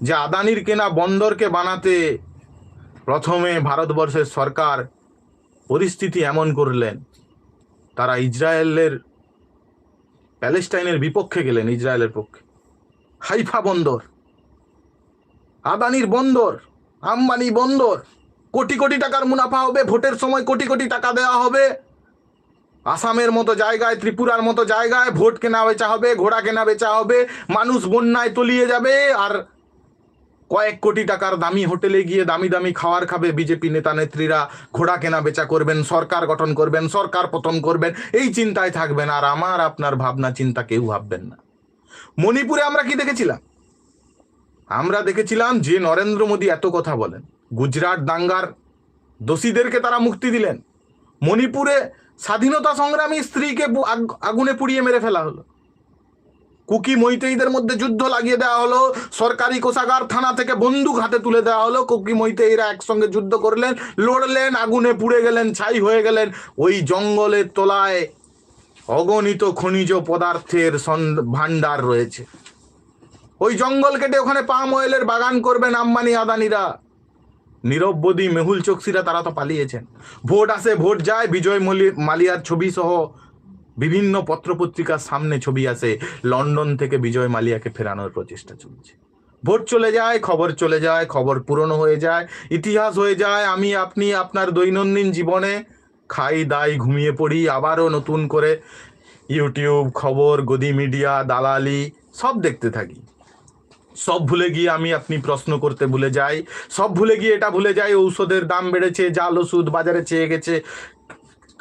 যে আদানির কেনা বন্দরকে বানাতে প্রথমে ভারতবর্ষের সরকার পরিস্থিতি এমন করলেন, তারা ইসরায়েলের প্যালেস্টাইনের বিপক্ষে গেলেন, ইসরায়েলের পক্ষে। হাইফা বন্দর, আদানির বন্দর, আম্বানি বন্দর, কোটি কোটি টাকার মুনাফা হবে, ভোটের সময় কোটি কোটি টাকা দেওয়া হবে। আসামের মতো জায়গায়, ত্রিপুরার মতো জায়গায় ভোট কেনা বেচা হবে, ঘোড়া কেনা বেচা হবে, মানুষ বন্যায় তলিয়ে যাবে, আর কয়েক কোটি টাকার দামি হোটেলে গিয়ে দামি দামি খাবার খাবে। বিজেপি নেতা নেত্রীরা ঘোড়া কেনা বেচা করবেন, সরকার গঠন করবেন, সরকার পতন করবেন, এই চিন্তায় থাকবেন। আর আমার আপনার ভাবনা চিন্তা কেউ ভাববেন না। মণিপুরে আমরা কি দেখেছিলাম? আমরা দেখেছিলাম যে নরেন্দ্র মোদী এত কথা বলেন, গুজরাট দাঙ্গার দোষীদেরকে তারা মুক্তি দিলেন। মণিপুরে স্বাধীনতা সংগ্রামী স্ত্রীকে আগুনে পুড়িয়ে মেরে ফেলা হলো। কুকি মৈতেইদের মধ্যে যুদ্ধ লাগিয়ে দেওয়া হলো। সরকারি কোষাগার থানা থেকে বন্দুক হাতে তুলে দেওয়া হলো। কুকি মৈতেইরা একসঙ্গে যুদ্ধ করলেন, লড়লেন, আগুনে পুড়ে গেলেন, ছাই হয়ে গেলেন। ওই জঙ্গলের তলায় অগণিত খনিজ পদার্থের ভান্ডার রয়েছে। ওই জঙ্গল কেটে ওখানে পাম অয়েলের বাগান করবেন আম্বানি আদানিরা। নীরব মোদী, মেহুল চোকসিরা তারা তো পালিয়েছেন। ভোট আসে, ভোট যায়, বিজয় মালিয়ার ছবি সহ বিভিন্ন পত্রপত্রিকার সামনে ছবি আসে, লন্ডন থেকে বিজয় মালিয়াকে ফেরানোর প্রচেষ্টা চলছে। ভোট চলে যায়, খবর চলে যায়, খবর পুরনো হয়ে যায়, ইতিহাস হয়ে যায়। আমি আপনি আপনার দৈনন্দিন জীবনে খাই দাই ঘুমিয়ে পড়ি, আবারও নতুন করে ইউটিউব, খবর, গদি মিডিয়া, দালালি সব দেখতে থাকি। সব ভুলে গিয়ে আমি আপনি প্রশ্ন করতে ভুলে যাই। সব ভুলে গিয়ে এটা ভুলে যাই ঔষধের দাম বেড়েছে, জাল ওষুধ বাজারে চেয়ে গেছে,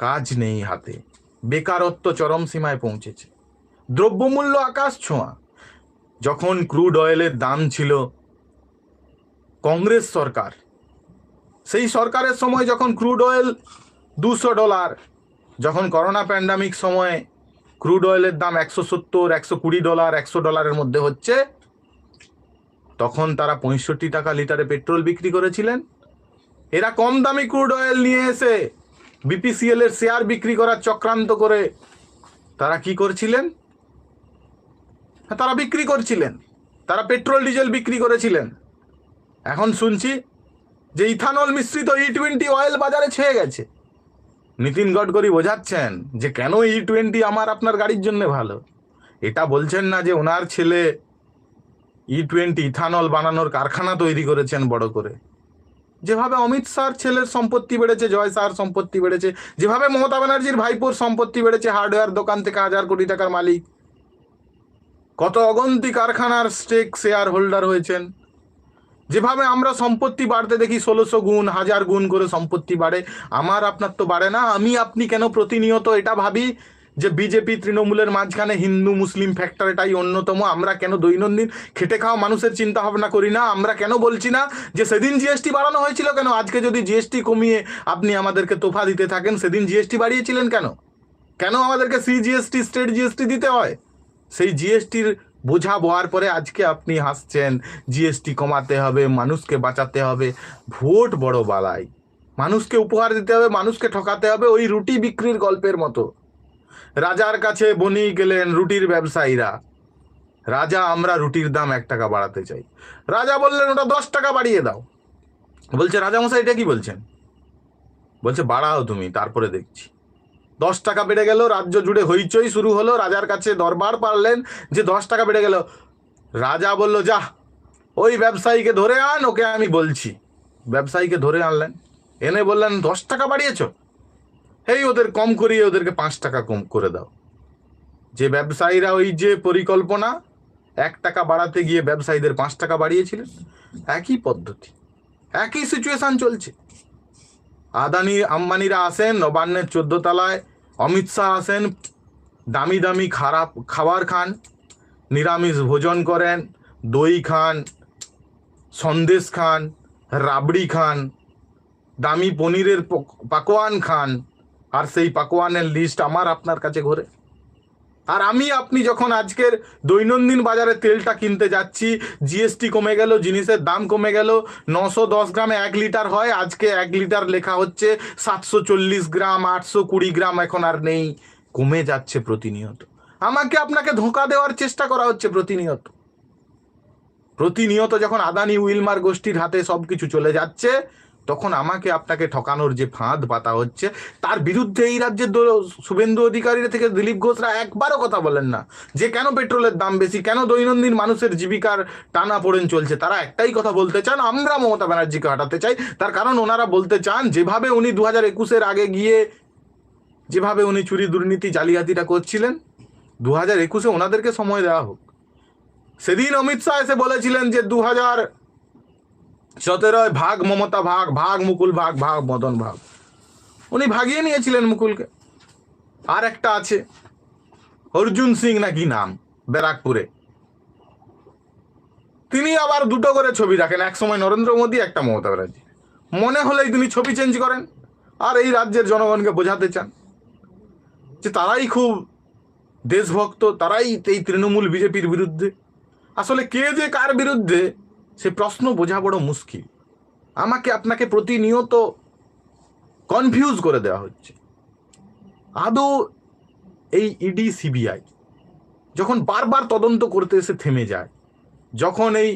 কাজ নেই হাতে, বেকারত্ব চরম সীমায় পৌঁছেছে, দ্রব্যমূল্য আকাশ ছোঁয়া। যখন ক্রুড অয়েলের দাম ছিল কংগ্রেস সরকার, সেই সরকারের সময় যখন ক্রুড অয়েল $200, যখন করোনা প্যান্ডামিক সময়ে ক্রুড অয়েলের দাম $170, $120, $100 মধ্যে হচ্ছে, তখন তারা 65 টাকা লিটারে পেট্রোল বিক্রি করেছিলেন। এরা কম দামি ক্রুড অয়েল নিয়ে এসে বিপিসিএল এর শেয়ার বিক্রি করার চক্রান্ত করে তারা কি করছিলেন? তারা বিক্রি করছিলেন, তারা পেট্রোল ডিজেল বিক্রি করেছিলেন। এখন শুনছি যে ইথানল মিশ্রিত E20 অয়েল বাজারে ছেয়ে গেছে। নীতিন গডকরি বোঝাচ্ছেন যে কেন E20 আমার আপনার গাড়ির জন্য ভালো। এটা বলছেন না যে ওনার ছেলে E20 ইথানল বানানোর কারখানা তৈরি করেছেন বড় করে। যেভাবে অমিত শাহর ছেলের সম্পত্তি বেড়েছে, জয় শাহর সম্পত্তি বেড়েছে, যেভাবে মমতা ব্যানার্জির ভাইপোর সম্পত্তি বেড়েছে, হার্ডওয়্যার দোকান থেকে 1000 কোটি টাকার মালিক, কত অগন্তি কারখানার স্টেক শেয়ার হোল্ডার হয়েছেন। যেভাবে আমরা সম্পত্তি বাড়তে দেখি 1600 গুণ, 1000 গুণ করে সম্পত্তি বাড়ে, আমার আপনার তো বাড়ে না। আমি আপনি কেন প্রতিনিয়ত এটা ভাবি যে বিজেপি তৃণমূলের মাঝখানে হিন্দু মুসলিম ফ্যাক্টর এটাই অন্যতম? আমরা কেন দৈনন্দিন খেটে খাওয়া মানুষের চিন্তা ভাবনা করি না? আমরা কেন বলছি না যে সেদিন জিএসটি বাড়ানো হয়েছিল কেন? আজকে যদি জিএসটি কমিয়ে আপনি আমাদেরকে তোফা দিতে থাকেন, সেদিন জিএসটি বাড়িয়েছিলেন কেন? কেন আমাদেরকে সিজিএসটি, স্টেট জিএসটি দিতে হয়? সেই জিএসটির বোঝা বওয়ার পরে আজকে আপনি হাসছেন, জিএসটি কমাতে হবে, মানুষকে বাঁচাতে হবে। ভোট বড় বালাই, মানুষকে উপহার দিতে হবে, মানুষকে ঠকাতে হবে। ওই রুটি বিক্রির গল্পের মতো। রাজার কাছে বনি গেলেন রুটির ব্যবসায়ীরা, রাজা আমরা রুটির দাম 1 টাকা বাড়াতে চাই। রাজা বললেন ওটা 10 টাকা বাড়িয়ে দাও। বলছে রাজামশাই এটা কি বলছেন? বলছে বাড়াও তুমি, তারপরে দেখছি। 10 টাকা বেড়ে গেল, রাজ্য জুড়ে হইচই শুরু হলো, রাজার কাছে দরবার পারলেন যে 10 টাকা বেড়ে গেল। রাজা বলল যা ওই ব্যবসায়ীকে ধরে আন, ওকে আমি বলছি। ব্যবসায়ীকে ধরে আনলেন, এনে বললেন 10 টাকা বাড়িয়েছ, এই ওদের কম করিয়ে ওদেরকে 5 টাকা কম করে দাও। যে ব্যবসায়ীরা ওই যে পরিকল্পনা 1 টাকা বাড়াতে গিয়ে ব্যবসায়ীদের 5 টাকা বাড়িয়েছিলেন, একই পদ্ধতি, একই সিচুয়েশন চলছে। আদানি আম্বানিরা আসেন নবান্নের 14 তলায়, অমিত শাহ আসেন, দামি দামি খারাপ খাবার খান, নিরামিষ ভোজন করেন, দই খান, সন্দেশ খান, রাবড়ি খান, দামি পনিরের পাকোয়ান খান, আর সেই পাকোয়ানের লিস্ট আমার আপনার কাছে ঘোরে। আর আমি আপনি যখন আজকের দৈনন্দিন বাজারে তেলটা কিনতে যাচ্ছি, জিএসটি কমে গেল, জিনিসের দাম কমে গেল, 910 গ্রামে 1 লিটার হয়, আজকে 1 লিটার লেখা হচ্ছে 740 গ্রাম, 820 গ্রাম, এখন আর নেই, কমে যাচ্ছে প্রতিনিয়ত। আমাকে আপনাকে ধোঁকা দেওয়ার চেষ্টা করা হচ্ছে প্রতিনিয়ত। প্রতিনিয়ত যখন আদানি উইলমার গোষ্ঠীর হাতে সবকিছু চলে যাচ্ছে, তখন আমাকে আপনাকে ঠকানোর যে ফাঁদ পাতা হচ্ছে, তার বিরুদ্ধে এই রাজ্যের শুভেন্দু অধিকারী থেকে দিলীপ ঘোষরা একবারও কথা বলেন না যে কেন পেট্রোলের দাম বেশি, কেন দৈনন্দিন মানুষের জীবিকার টানা পড়েন চলছে। তারা একটাই কথা বলতে চান, আমরা মমতা ব্যানার্জিকে হটাতে চাই। তার কারণ ওনারা বলতে চান যেভাবে উনি 2021-এর আগে গিয়ে যেভাবে উনি চুরি দুর্নীতি জালিয়াতিটা করছিলেন, 2021-এ ওনাদেরকে সময় দেওয়া হোক। সেদিন অমিত শাহ এসে বলেছিলেন যে 2017 ভাগ মমতা ভাগ, ভাগ মুকুল ভাগ, ভাগ মদন ভাগ, উনি ভাগিয়ে নিয়েছিলেন মুকুলকে। আর একটা আছে অর্জুন সিং নাকি নাম, ব্যারাকপুরে, তিনি আবার দুটো করে ছবি রাখেন, এক সময় নরেন্দ্র মোদী, একটা মমতা ব্যানার্জি। মনে হলেই তিনি ছবি চেঞ্জ করেন, আর এই রাজ্যের জনগণকে বোঝাতে চান যে তারাই খুব দেশভক্ত, তারাই এই তৃণমূল বিজেপির বিরুদ্ধে। আসলে কে যে কার বিরুদ্ধে সে প্রশ্ন বোঝা বড় মুশকিল। আমাকে আপনাকে প্রতিনিয়ত কনফিউজ করে দেওয়া হচ্ছে। আদৌ এই ইডি সিবিআই যখন বারবার তদন্ত করতে এসে থেমে যায়, যখন এই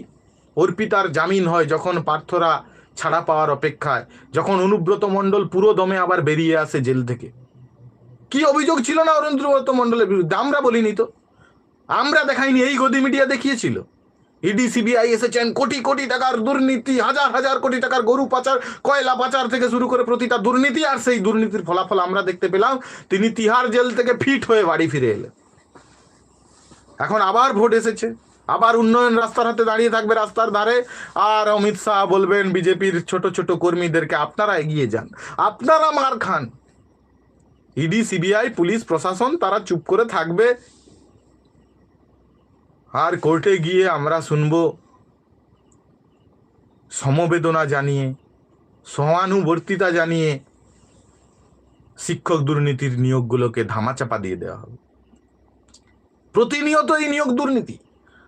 অর্পিতার জামিন হয়, যখন পার্থরা ছাড়া পাওয়ার অপেক্ষায়, যখন অনুব্রত মণ্ডল পুরো দমে আবার বেরিয়ে আসে জেল থেকে, কি অভিযোগ ছিল না অনুব্রত মণ্ডলের বিরুদ্ধে? আমরা বলিনি তো, আমরা দেখাইনি, এই গদি মিডিয়া দেখিয়েছিল। ইডি সিবিআই এসেছেন, কোটি কোটি টাকার দুর্নীতি, হাজার হাজার কোটি টাকার গরু পাচার, কয়লা পাচার থেকে শুরু করে প্রতিটা দুর্নীতি, আর সেই দুর্নীতির ফলাফল আমরা দেখতে পেলাম। তিনি তিহার জেল থেকে ফিট হয়ে বাড়ি ফিরে এলেন। এখন আবার ভোট এসেছে, আবার উন্নয়ন রাস্তার হাতে দাঁড়িয়ে থাকবে রাস্তার ধারে, আর অমিত শাহ বলবেন বিজেপির ছোট ছোট কর্মীদেরকে আপনারা এগিয়ে যান, আপনারা মার খান। ইডি সিবিআই পুলিশ প্রশাসন তারা চুপ করে থাকবে, আর কোর্টে গিয়ে আমরা শুনব সমবেদনা জানিয়ে, সহানুবর্তিতা জানিয়ে শিক্ষক দুর্নীতির নিয়োগগুলোকে ধামাচাপা দিয়ে দেওয়া হবে। প্রতিনিয়ত এই নিয়োগ দুর্নীতি।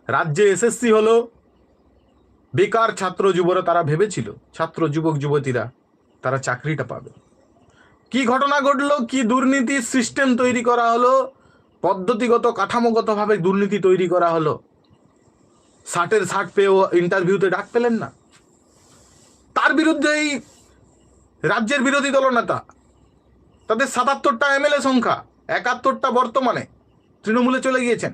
রাজ্যে এসএসসি হলো, বেকার ছাত্র যুবরা তারা ভেবেছিল, ছাত্র যুবক যুবতীরা তারা চাকরিটা পাবে। কি ঘটনা ঘটলো, কি দুর্নীতির সিস্টেম তৈরি করা হলো, পদ্ধতিগত কাঠামোগতভাবে দুর্নীতি তৈরি করা হলো। 60-এর 60 পেয়েও ইন্টারভিউতে ডাক পেলেন না। তার বিরুদ্ধে এই রাজ্যের বিরোধী দলনেতা, তাদের 77টা এমএলএ সংখ্যা, 71টা বর্তমানে তৃণমূলে চলে গিয়েছেন।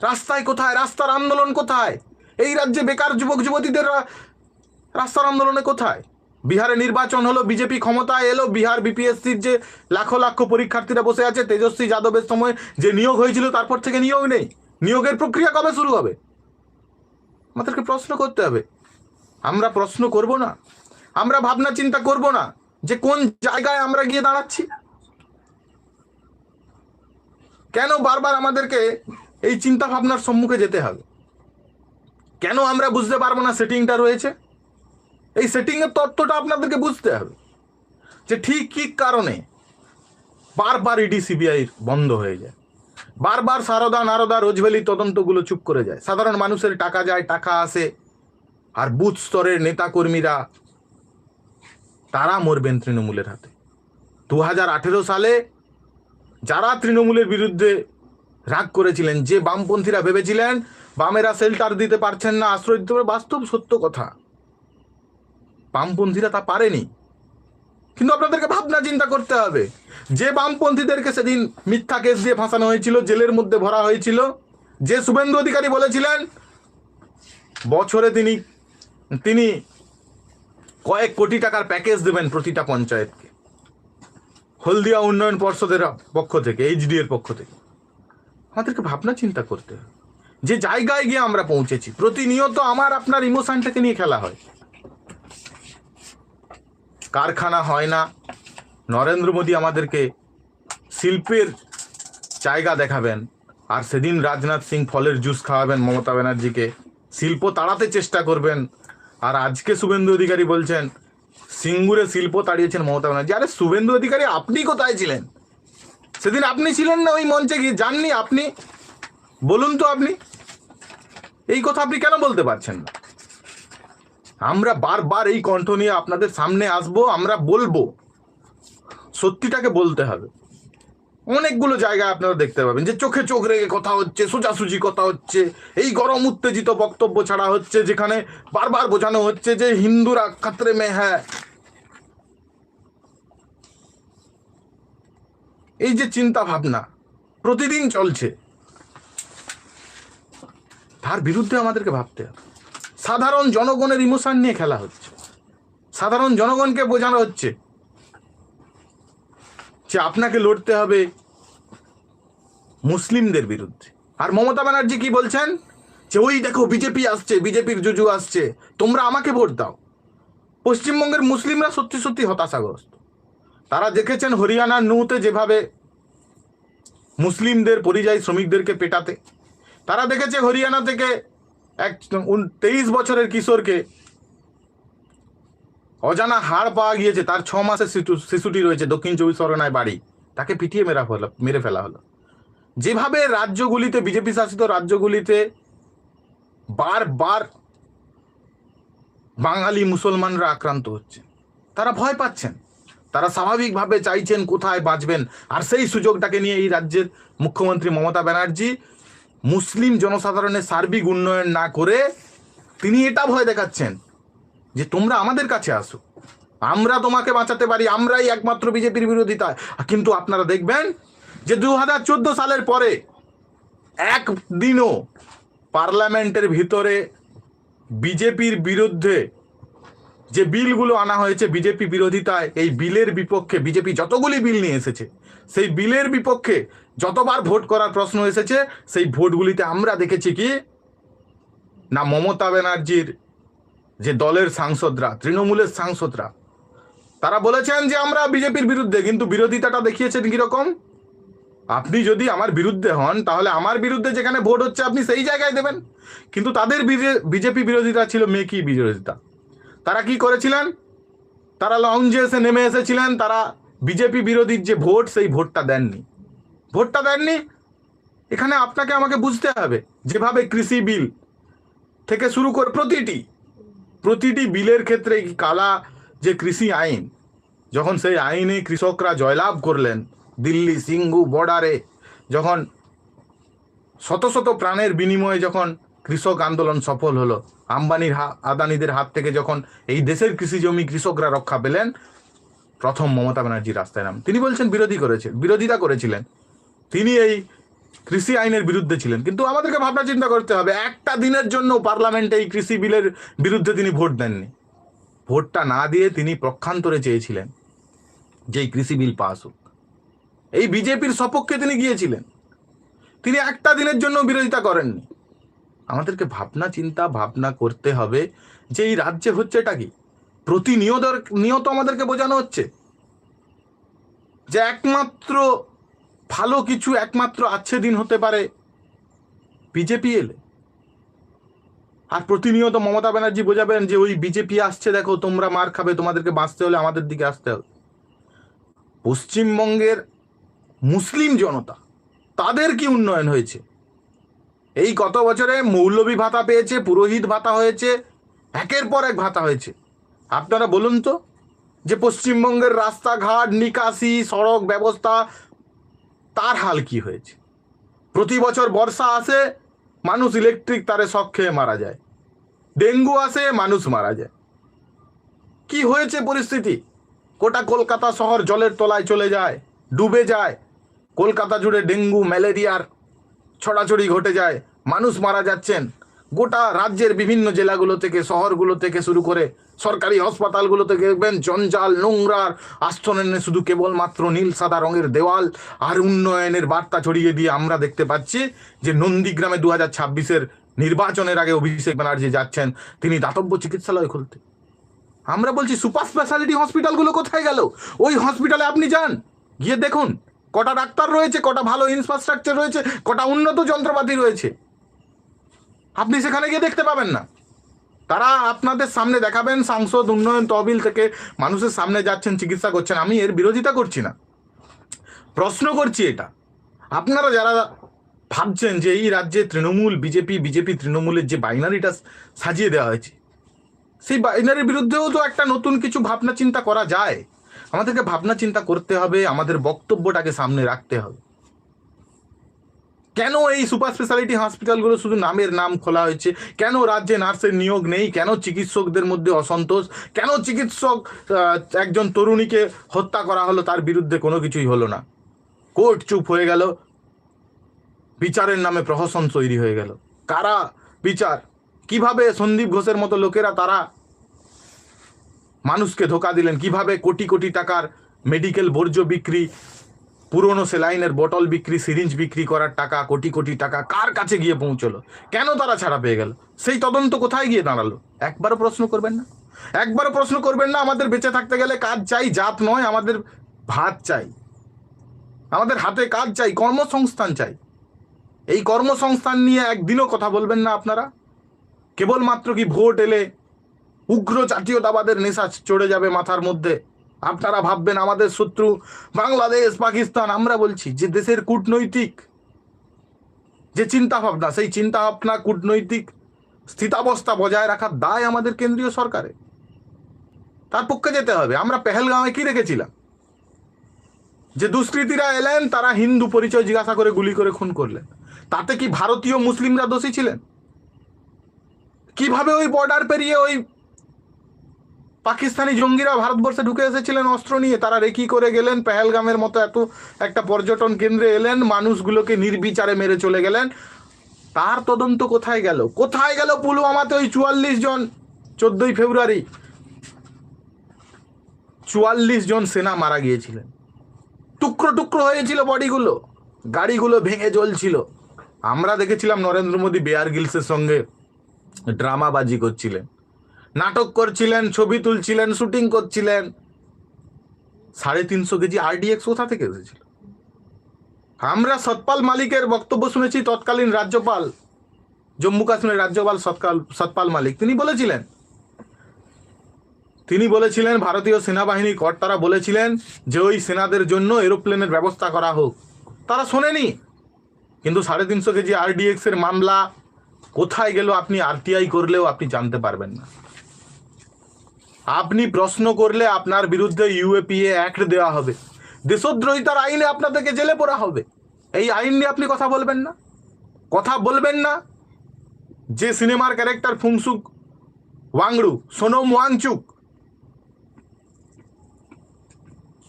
রাস্তায় কোথায়? রাস্তার আন্দোলন কোথায়? এই রাজ্যে বেকার যুবক যুবতীদের রাস্তার আন্দোলনে কোথায়? বিহারে নির্বাচন হলো, বিজেপি ক্ষমতায় এলো, বিহার বিপিএসসির যে লাখো লাখো পরীক্ষার্থীরা বসে আছে, তেজস্বী যাদবের সময় যে নিয়োগ হয়েছিল তারপর থেকে নিয়োগ নেই। নিয়োগের প্রক্রিয়া কবে শুরু হবে? আমাদেরকে প্রশ্ন করতে হবে। আমরা প্রশ্ন করব না, আমরা ভাবনা চিন্তা করব না যে কোন জায়গায় আমরা গিয়ে দাঁড়াচ্ছি। কেন বারবার আমাদেরকে এই চিন্তা ভাবনার সম্মুখে যেতে হবে? কেন আমরা বুঝতে পারবো না সেটিংটা রয়েছে? এই সেটিংয়ের তত্ত্বটা আপনাদেরকে বুঝতে হবে যে ঠিক কি কারণে বারবার ইডি সিবিআই বন্ধ হয়ে যায়, বারবার সারদা নারদা রোজভ্যালি তদন্তগুলো চুপ করে যায়। সাধারণ মানুষের টাকা যায়, টাকা আসে, আর বুথ স্তরের নেতাকর্মীরা তারা মরবেন তৃণমূলের হাতে। 2018 সালে যারা তৃণমূলের বিরুদ্ধে রাগ করেছিলেন, যে বামপন্থীরা ভেবেছিলেন বামেরা শেল্টার দিতে পারছেন না, আশ্রয় দিতে পারে, বাস্তব সত্য কথা, বামপন্থীরা তা পারেনি। কিন্তু আপনাদেরকে ভাবনা চিন্তা করতে হবে, যে বামপন্থীদেরকে সেদিন মিথ্যা কেস দিয়ে ফাঁসানো হয়েছিল, জেলের মধ্যে ভরা হয়েছিল, যে শুভেন্দু অধিকারী বলেছিলেন বছরে তিনি কয়েক কোটি টাকার প্যাকেজ দেবেন প্রতিটা পঞ্চায়েতকে, হলদিয়া উন্নয়ন পর্ষদের পক্ষ থেকে, এইচডি এর পক্ষ থেকে। আমাদেরকে ভাবনা চিন্তা করতে হবে যে জায়গায় গিয়ে আমরা পৌঁছেছি। প্রতিনিয়ত আমার আপনার ইমোশনটাকে নিয়ে খেলা হয়। কারখানা হয় না, নরেন্দ্র মোদী আমাদেরকে শিল্পের জায়গা দেখাবেন, আর সেদিন রাজনাথ সিং ফলের জুস খাওয়াবেন মমতা ব্যানার্জিকে, শিল্প তাড়াতে চেষ্টা করবেন। আর আজকে শুভেন্দু অধিকারী বলছেন সিঙ্গুরে শিল্প তাড়িয়েছেন মমতা ব্যানার্জি। আরে শুভেন্দু অধিকারী, আপনি কোথায় ছিলেন সেদিন? আপনি ছিলেন না ওই মঞ্চে গিয়ে? যাননি আপনি? বলুন তো আপনি এই কথা আপনি কেন বলতে পারছেন না? আমরা বারবার এই কণ্ঠ নিয়ে আপনাদের সামনে আসবো, আমরা বলবো, সত্যিটাকে বলতে হবে। অনেকগুলো জায়গায় আপনারা দেখতে পাবেন যে চোখে চোখ রেখে কথা হচ্ছে, সোজাসুজি কথা হচ্ছে, এই গরম উত্তেজিত বক্তব্য ছাড়া হচ্ছে, যেখানে বারবার বোঝানো হচ্ছে যে হিন্দুরা খতরে মে হ্যায়। এই যে চিন্তা ভাবনা প্রতিদিন চলছে, তার বিরুদ্ধে আমাদেরকে ভাবতে হবে। সাধারণ জনগণের ইমোশন নিয়ে খেলা হচ্ছে, সাধারণ জনগণকে বোঝানো হচ্ছে যে আপনাকে লড়তে হবে মুসলিমদের বিরুদ্ধে। আর মমতা ব্যানার্জি কি বলছেন যে ওই দেখো বিজেপি আসছে, বিজেপির জুজু আসছে, তোমরা আমাকে ভোট দাও। পশ্চিমবঙ্গের মুসলিমরা সত্যি সত্যি হতাশাগ্রস্ত। তারা দেখেছেন হরিয়ানার নুতে যেভাবে মুসলিমদের পরিযায়ী শ্রমিকদেরকে পেটাতে, তারা দেখেছে হরিয়ানা থেকে এক 23 বছরের কিশোরকে অজানা হাড় পাওয়া গিয়েছে, তার 6 মাসের শিশুটি রয়েছে, দক্ষিণ 24 পরগনায় বাড়ি, তাকে পিটিয়ে মেরে ফেলা হলো। যেভাবে রাজ্যগুলিতে, বিজেপি শাসিত রাজ্যগুলিতে বারবার বাঙালি মুসলমানরা আক্রান্ত হচ্ছে, তারা ভয় পাচ্ছেন, তারা স্বাভাবিকভাবে চাইছেন কোথায় বাঁচবেন। আর সেই সুযোগটাকে নিয়ে এই রাজ্যের মুখ্যমন্ত্রী মমতা ব্যানার্জি মুসলিম জনসাধারণের সার্বিক উন্নয়ন না করে তিনি এটা ভয় দেখাচ্ছেন যে তোমরা আমাদের কাছে আসো, আমরা তোমাকে বাঁচাতে পারি, আমরাই একমাত্র বিজেপির বিরোধিতা। কিন্তু আপনারা দেখবেন যে 2014 সালের পরে একদিনও পার্লামেন্টের ভিতরে বিজেপির বিরুদ্ধে যে বিলগুলো আনা হয়েছে বিজেপি বিরোধিতায়, এই বিলের বিপক্ষে বিজেপি যতগুলি বিল নিয়ে এসেছে, সেই বিলের বিপক্ষে যতবার ভোট করার প্রশ্ন এসেছে, সেই ভোটগুলিতে আমরা দেখেছি কি না, মমতা ব্যানার্জির যে দলের সাংসদরা, তৃণমূলের সাংসদরা, তারা বলেছেন যে আমরা বিজেপির বিরুদ্ধে, কিন্তু বিরোধিতাটা দেখিয়েছেন কিরকম? আপনি যদি আমার বিরুদ্ধে হন তাহলে আমার বিরুদ্ধে যেখানে ভোট হচ্ছে আপনি সেই জায়গায় দেবেন। কিন্তু তাদের বিজেপি বিরোধিতা ছিল মেকি বিরোধিতা। তারা কি করেছিলেন? তারা লঞ্চে এসে নেমে এসেছিলেন, তারা বিজেপি বিরোধীর যে ভোট, সেই ভোটটা দেননি। এখানে আপনাকে আমাকে বুঝতে হবে, যেভাবে কৃষি বিল থেকে শুরু করে প্রতিটি বিলের ক্ষেত্রে কালা যে কৃষি আইন, যখন সেই আইনে কৃষকরা জয়লাভ করলেন, দিল্লি সিঙ্গু বর্ডারে যখন শত শত প্রাণের বিনিময়ে যখন কৃষক আন্দোলন সফল হলো, আদানিদের হাত থেকে যখন এই দেশের কৃষি জমি কৃষকরা রক্ষা পেলেন, প্রথম মমতা ব্যানার্জি রাস্তায় নাম। তিনি বলছেন বিরোধিতা করেছিলেন, তিনি এই কৃষি আইনের বিরুদ্ধে ছিলেন। কিন্তু আমাদেরকে ভাবনা চিন্তা করতে হবে, একটা দিনের জন্য পার্লামেন্টে এই কৃষি বিলের বিরুদ্ধে তিনি ভোট দেননি। ভোটটা না দিয়ে তিনি পক্ষান্তরে চেয়েছিলেন যে এই কৃষি বিল পাস হোক। এই বিজেপির সপক্ষে তিনি গিয়েছিলেন, তিনি একটা দিনের জন্য বিরোধিতা করেননি। আমাদেরকে ভাবনা করতে হবে যে এই রাজ্যে হচ্ছে এটা কি? প্রতিনিয়ত আমাদেরকে বোঝানো হচ্ছে যে একমাত্র ভালো কিছু, একমাত্র আচ্ছে দিন হতে পারে বিজেপি এলে। আর প্রতিনিয়ত মমতা ব্যানার্জি বোঝাবেন যে ওই বিজেপি আসছে, দেখো তোমরা মার খাবে, তোমাদেরকে বাঁচতে হলে আমাদের দিকে আসতে হবে। পশ্চিমবঙ্গের মুসলিম জনতা, তাদের কি উন্নয়ন হয়েছে? এই গত বছরে মৌলভী ভাতা পেয়েছে, পুরোহিত ভাতা হয়েছে, একের পর এক ভাতা হয়েছে। আপনারা বলুন তো যে পশ্চিমবঙ্গের রাস্তাঘাট, নিকাশি, সড়ক ব্যবস্থা, তার হাল কি হয়েছে? প্রতি বছর বর্ষা আসে, মানুষ ইলেকট্রিক তারে শক খেয়ে মারা যায়, ডেঙ্গু আসে, মানুষ মারা যায়। কি হয়েছে পরিস্থিতি? গোটা কলকাতা শহর জলের তলায় চলে যায়, ডুবে যায়। কলকাতা জুড়ে ডেঙ্গু ম্যালেরিয়ার ছড়াছড়ি ঘটে যায়, মানুষ মারা যাচ্ছেন। গোটা রাজ্যের বিভিন্ন জেলাগুলো থেকে, শহরগুলো থেকে শুরু করে সরকারি হাসপাতালগুলো থেকে দেখবেন জঞ্জাল, নোংরার আস্তরণে শুধু কেবলমাত্র নীল সাদা রঙের দেওয়াল আর উন্নয়নের বার্তা ছড়িয়ে দিয়ে আমরা দেখতে পাচ্ছি যে নন্দীগ্রামে 2026-এর নির্বাচনের আগে অভিষেক ব্যানার্জি যাচ্ছেন তিনি দাতব্য চিকিৎসালয় খুলতে। আমরা বলছি সুপার স্পেশালিটি হসপিটালগুলো কোথায় গেল? ওই হসপিটালে আপনি যান, গিয়ে দেখুন কটা ডাক্তার রয়েছে, কটা ভালো ইনফ্রাস্ট্রাকচার রয়েছে, কটা উন্নত যন্ত্রপাতি রয়েছে। আপনি সেখানে গিয়ে দেখতে পাবেন না। তারা আপনাদের সামনে দেখাবেন সাংসদ উন্নয়ন তহবিল থেকে মানুষের সামনে যাচ্ছেন, চিকিৎসা করছেন। আমি এর বিরোধিতা করছি না, প্রশ্ন করছি এটা আপনারা যারা ভাবছেন যে এই রাজ্যে তৃণমূল বিজেপি, বিজেপি তৃণমূলের যে বাইনারিটা সাজিয়ে দেওয়া হয়েছে, সেই বাইনারির বিরুদ্ধেও তো একটা নতুন কিছু ভাবনা চিন্তা করা যায়। আমাদেরকে ভাবনা চিন্তা করতে হবে, আমাদের বক্তব্যটাকে সামনে রাখতে হবে। কেন এই সুপার স্পেশালিটি হসপিটালগুলো শুধু নামের নাম খোলা হয়েছে? কেন রাজ্যে নার্সের নিয়োগ নেই? কেন চিকিৎসকদের মধ্যে অসন্তোষ? কেন চিকিৎসক একজন তরুণীকে হত্যা করা হলো, তার বিরুদ্ধে কোনো কিছুই হলো না? কোর্ট চুপ হয়ে গেল, বিচারের নামে প্রহসন তৈরি হয়ে গেল। কারা বিচার? কিভাবে সন্দীপ ঘোষের মতো লোকেরা তারা মানুষকে ধোকা দিলেন? কিভাবে কোটি কোটি টাকার মেডিকেল বর্জ্য বিক্রি, পুরনো সেলাইনের বোতল বিক্রি, সিরিঞ্জ বিক্রি করার টাকা, কোটি কোটি টাকা কার কাছে গিয়ে পৌঁছলো? কেন তারা ছাড়া পেয়ে গেল? সেই তদন্ত কোথায় গিয়ে দাঁড়ালো? একবারও প্রশ্ন করবেন না? একবারও প্রশ্ন করবেন না? আমাদের বেঁচে থাকতে গেলে কাজ চাই, জাত নয়। আমাদের ভাত চাই, আমাদের হাতে কাজ চাই, কর্মসংস্থান চাই। এই কর্মসংস্থান নিয়ে একদিনও কথা বলবেন না আপনারা। কেবলমাত্র কি ভোট এলে উগ্র জাতীয়তাবাদের নেশা চড়ে যাবে মাথার মধ্যে, আপনারা ভাববেন আমাদের শত্রু বাংলাদেশ, পাকিস্তান। আমরা বলছি যে দেশের কূটনৈতিক যে চিন্তা ভাবনা, সেই চিন্তা ভাবনা, কূটনৈতিক স্থিতাবস্থা বজায় রাখার দায় আমাদের কেন্দ্রীয় সরকারে। তার পক্ষে যেতে হবে। আমরা পেহেলগাঁওয়ে কি রেখেছিলাম? যে দুষ্কৃতীরা এলেন, তারা হিন্দু পরিচয় জিজ্ঞাসা করে গুলি করে খুন করলেন। তাতে কি ভারতীয় মুসলিমরা দোষী ছিলেন? কিভাবে ওই বর্ডার পেরিয়ে ওই পাকিস্তানি জঙ্গিরা ভারতবর্ষে ঢুকে এসেছিলেন অস্ত্র নিয়ে? তারা রেকি করে গেলেন, পেহেলগামের মতো এত একটা পর্যটন কেন্দ্রে এলেন, মানুষগুলোকে নির্বিচারে মেরে চলে গেলেন। তার তদন্ত কোথায় গেল? কোথায় গেল পুলওয়ামাতে ওই 44 জন 14ই ফেব্রুয়ারি 44 জন সেনা মারা গিয়েছিলেন, টুকরো টুকরো হয়েছিল বডিগুলো, গাড়িগুলো ভেঙে জ্বলছিল। আমরা দেখেছিলাম নরেন্দ্র মোদী বেয়ার গিলসের সঙ্গে ড্রামাবাজি করছিলেন, নাটক করছিলেন, ছবি তুলছিলেন, শুটিং করছিলেন। 350 কেজি RDX কোথা থেকে এসেছিল? আমরা সতপাল মালিকের বক্তব্য শুনেছি, তৎকালীন রাজ্যপাল, জম্মু কাশ্মীরের রাজ্যপাল সতপাল মালিক, তিনি বলেছিলেন ভারতীয় সেনাবাহিনীর কর্তারা বলেছিলেন যে ওই সেনাদের জন্য এরোপ্লেনের ব্যবস্থা করা হোক। তারা শোনেনি। কিন্তু 350 কেজি RDX এর মামলা কোথায় গেল? আপনি RTI করলেও আপনি জানতে পারবেন না। আপনি প্রশ্ন করলে আপনার বিরুদ্ধে UAPA অ্যাক্ট দেওয়া হবে, দেশদ্রোহিতার আইনে আপনাদেরকে জেলে পড়া হবে। এই আইন নিয়ে আপনি কথা বলবেন না? কথা বলবেন না? যে সিনেমার ক্যারেক্টার ফুংসুক ওয়াংড়ু, সোনম ওয়াংচুক,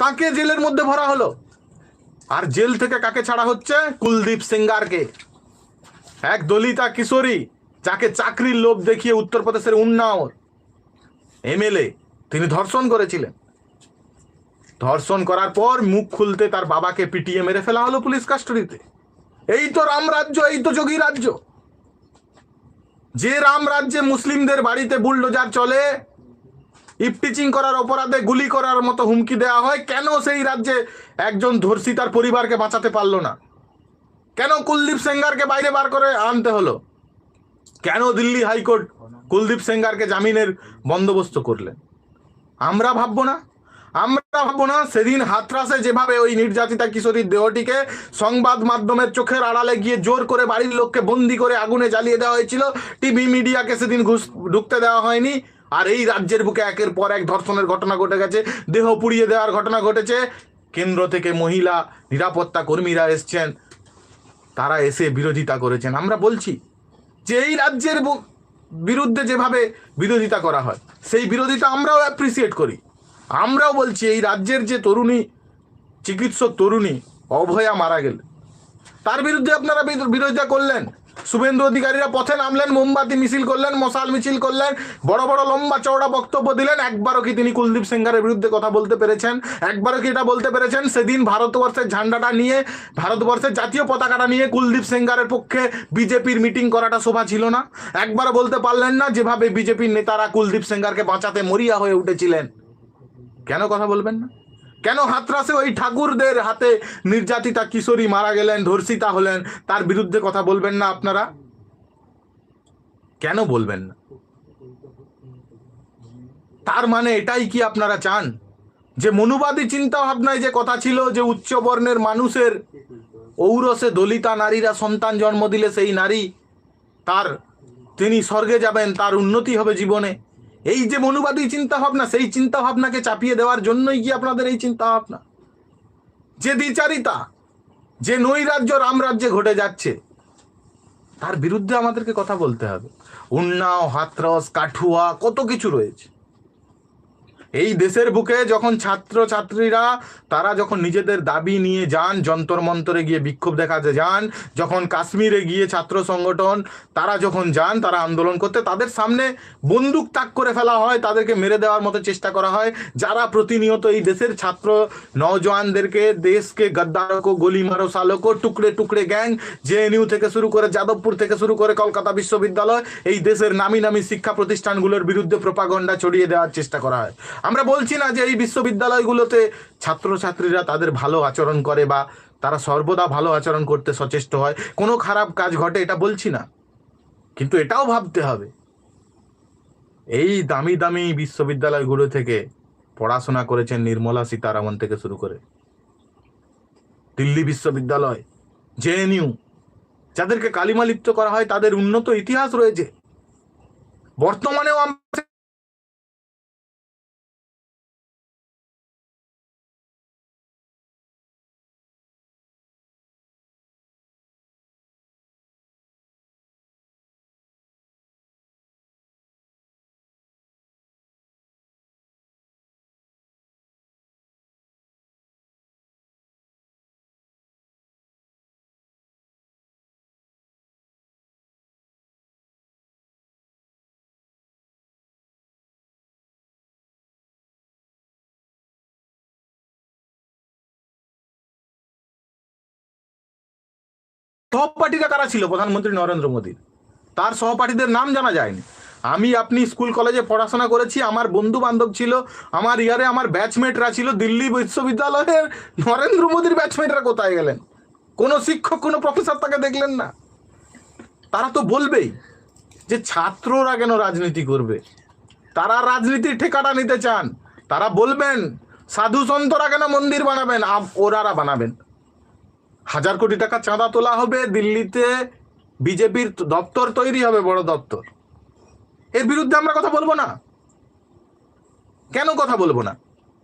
তাকে জেলের মধ্যে ভরা হলো। আর জেল থেকে কাকে ছাড়া হচ্ছে? কুলদীপ সেঙ্গারকে, এক দলিতা কিশোরী যাকে চাকরির লোভ দেখিয়ে উত্তরপ্রদেশের উন্নাও MLA তিনি ধর্ষণ করেছিলেন। ধর্ষণ করার পর মুখ খুলতে তার বাবাকে পিটিয়ে মেরে ফেলা হলো পুলিশ কাস্টডিতে। এই তো রাম রাজ্য, এই তো যোগী রাজ্য। যে রাম রাজ্যে মুসলিমদের বাড়িতে বুলডোজার চলে, ইফটিচিং করার অপরাধে গুলি করার মতো হুমকি দেওয়া হয়, কেন সেই রাজ্যে একজন ধর্ষিতার পরিবারকে বাঁচাতে পারলো না? কেন কুলদীপ সেঙ্গারকে বাইরে বার করে আনতে হলো? কেন দিল্লি হাইকোর্ট কুলদীপ সেঙ্গারকে জামিনের বন্দোবস্ত করলেন? আমরা ভাববো না? আমরা ভাববো না সেদিন হাতরাসে যেভাবে ওই নির্যাতিতা কিশোরীর দেহটিকে সংবাদ মাধ্যমের চোখের আড়ালে গিয়ে জোর করে বাড়ির লোককে বন্দি করে আগুনে জ্বালিয়ে দেওয়া হয়েছিল, টিভি মিডিয়াকে সেদিন ঘুষ ঢুকতে দেওয়া হয়নি। আর এই রাজ্যের বুকে একের পর এক ধর্ষণের ঘটনা ঘটে গেছে, দেহ পুড়িয়ে দেওয়ার ঘটনা ঘটেছে। কেন্দ্র থেকে মহিলা নিরাপত্তা কর্মীরা এসছেন, তারা এসে বিরোধিতা করেছেন। আমরা বলছি যে এই রাজ্যের বিরুদ্ধে যেভাবে বিরোধিতা করা হয়, সেই বিরোধিতা আমরাও অ্যাপ্রিসিয়েট করি। আমরাও বলছি এই রাজ্যের যে তরুণী চিকিৎসক তরুণী অভয়া মারা গেল, তার বিরুদ্ধে আপনারা বিরোধিতা করলেন। শুভেন্দু অধিকারীরা পথে নামলেন, মোমবাতি মিছিল করলেন, মশাল মিছিল করলেন, বড় বড় লম্বা চওড়া বক্তব্য দিলেন। একবারও কি তিনি কুলদীপ সেঙ্গারের বিরুদ্ধে কথা বলতে পেরেছেন? একবারও কি এটা বলতে পেরেছেন সেদিন ভারতবর্ষের ঝান্ডাটা নিয়ে, ভারতবর্ষের জাতীয় পতাকাটা নিয়ে কুলদীপ সেঙ্গারের পক্ষে বিজেপির মিটিং করাটা শোভা ছিল না? একবারও বলতে পারলেন না যেভাবে বিজেপির নেতারা কুলদীপ সেঙ্গারকে বাঁচাতে মরিয়া হয়ে উঠেছিলেন? কেন কথা বলবেন না? কেন হাতরাসে ওই ঠাকুরদের হাতে নির্যাতিতা কিশোরী মারা গেলেন, ধর্ষিতা হলেন, তার বিরুদ্ধে কথা বলবেন না আপনারা? কেন বলবেন না? তার মানে এটাই কি আপনারা চান যে মনুবাদী চিন্তা ভাবনায় যে কথা ছিল যে উচ্চ বর্ণের মানুষের ঔরসে দলিতা নারীরা সন্তান জন্ম দিলে সেই নারী তিনি স্বর্গে যাবেন, তার উন্নতি হবে জীবনে, এই যে মনুবাদী চিন্তা ভাবনা, সেই চিন্তা ভাবনাকে চাপিয়ে দেওয়ার জন্যই কি আপনাদের এই চিন্তা ভাবনা? যে দ্বিচারিতা, যে নৈরাজ্য রামরাজ্যে ঘটে যাচ্ছে, তার বিরুদ্ধে আমাদেরকে কথা বলতে হবে। উন্নাও, হাতরস, কাঠুয়া, কত কিছু রয়েছে এই দেশের বুকে। যখন ছাত্রছাত্রীরা তারা যখন নিজেদের দাবি নিয়ে যান, যন্তর মন্তরে গিয়ে বিক্ষোভ দেখাতে যান, যখন কাশ্মীরে গিয়ে ছাত্র সংগঠন তারা যখন যান তারা আন্দোলন করতে, তাদের সামনে বন্দুক তাক করে ফেলা হয়, তাদেরকে মেরে দেওয়ার মতো চেষ্টা করা হয়। যারা প্রতিনিয়ত এই দেশের ছাত্র নওজওয়ানদেরকে, দেশকে গদ্দারকো, গলি মারো সালকো, টুকরে টুকরে গ্যাং, জেএনইউ থেকে শুরু করে যাদবপুর থেকে শুরু করে কলকাতা বিশ্ববিদ্যালয়, এই দেশের নামি নামি শিক্ষা প্রতিষ্ঠানগুলোর বিরুদ্ধে প্রোপাগান্ডা ছড়িয়ে দেওয়ার চেষ্টা করা হয়। আমরা বলছি না যে এই বিশ্ববিদ্যালয়গুলোতে ছাত্রছাত্রীরা তাদের ভালো আচরণ করে বা তারা সর্বদা ভালো আচরণ করতে সচেষ্ট হয়, কোনো খারাপ কাজ ঘটে, এটা বলছি না। কিন্তু এটাও ভাবতে হবে এই দামি দামি বিশ্ববিদ্যালয়গুলো থেকে পড়াশোনা করেছেন নির্মলা সীতারামন থেকে শুরু করে দিল্লি বিশ্ববিদ্যালয়, জেএনইউ, যাদেরকে কালিমা লিপ্ত করা হয়, তাদের উন্নত ইতিহাস রয়েছে। বর্তমানেও আমরা সহপাঠীরা কারা ছিল প্রধানমন্ত্রী নরেন্দ্র মোদীর? তার সহপাঠীদের নাম জানা যায়নি। আমি আপনি স্কুল কলেজে পড়াশোনা করেছি, আমার বন্ধু বান্ধব ছিল, আমার ইয়ারে আমার ব্যাচমেটরা ছিল দিল্লি বিশ্ববিদ্যালয়ের। নরেন্দ্র মোদীর ব্যাচমেটরা কোথায় গেলেন? কোনো শিক্ষক, কোনো প্রফেসর তাকে দেখলেন না। তারা তো বলবেই যে ছাত্ররা কেন রাজনীতি করবে, তারা রাজনীতির ঠেকাটা নিতে চান। তারা বলবেন সাধু সন্তরা কেন মন্দির বানাবেন, ওনারা বানাবেন। 1000 কোটি টাকা চাঁদা তোলা হবে, দিল্লিতে বিজেপির দপ্তর তৈরি হবে, বড় দপ্তর। এর বিরুদ্ধে আমরা কথা বলবো না? কেন কথা বলবো না?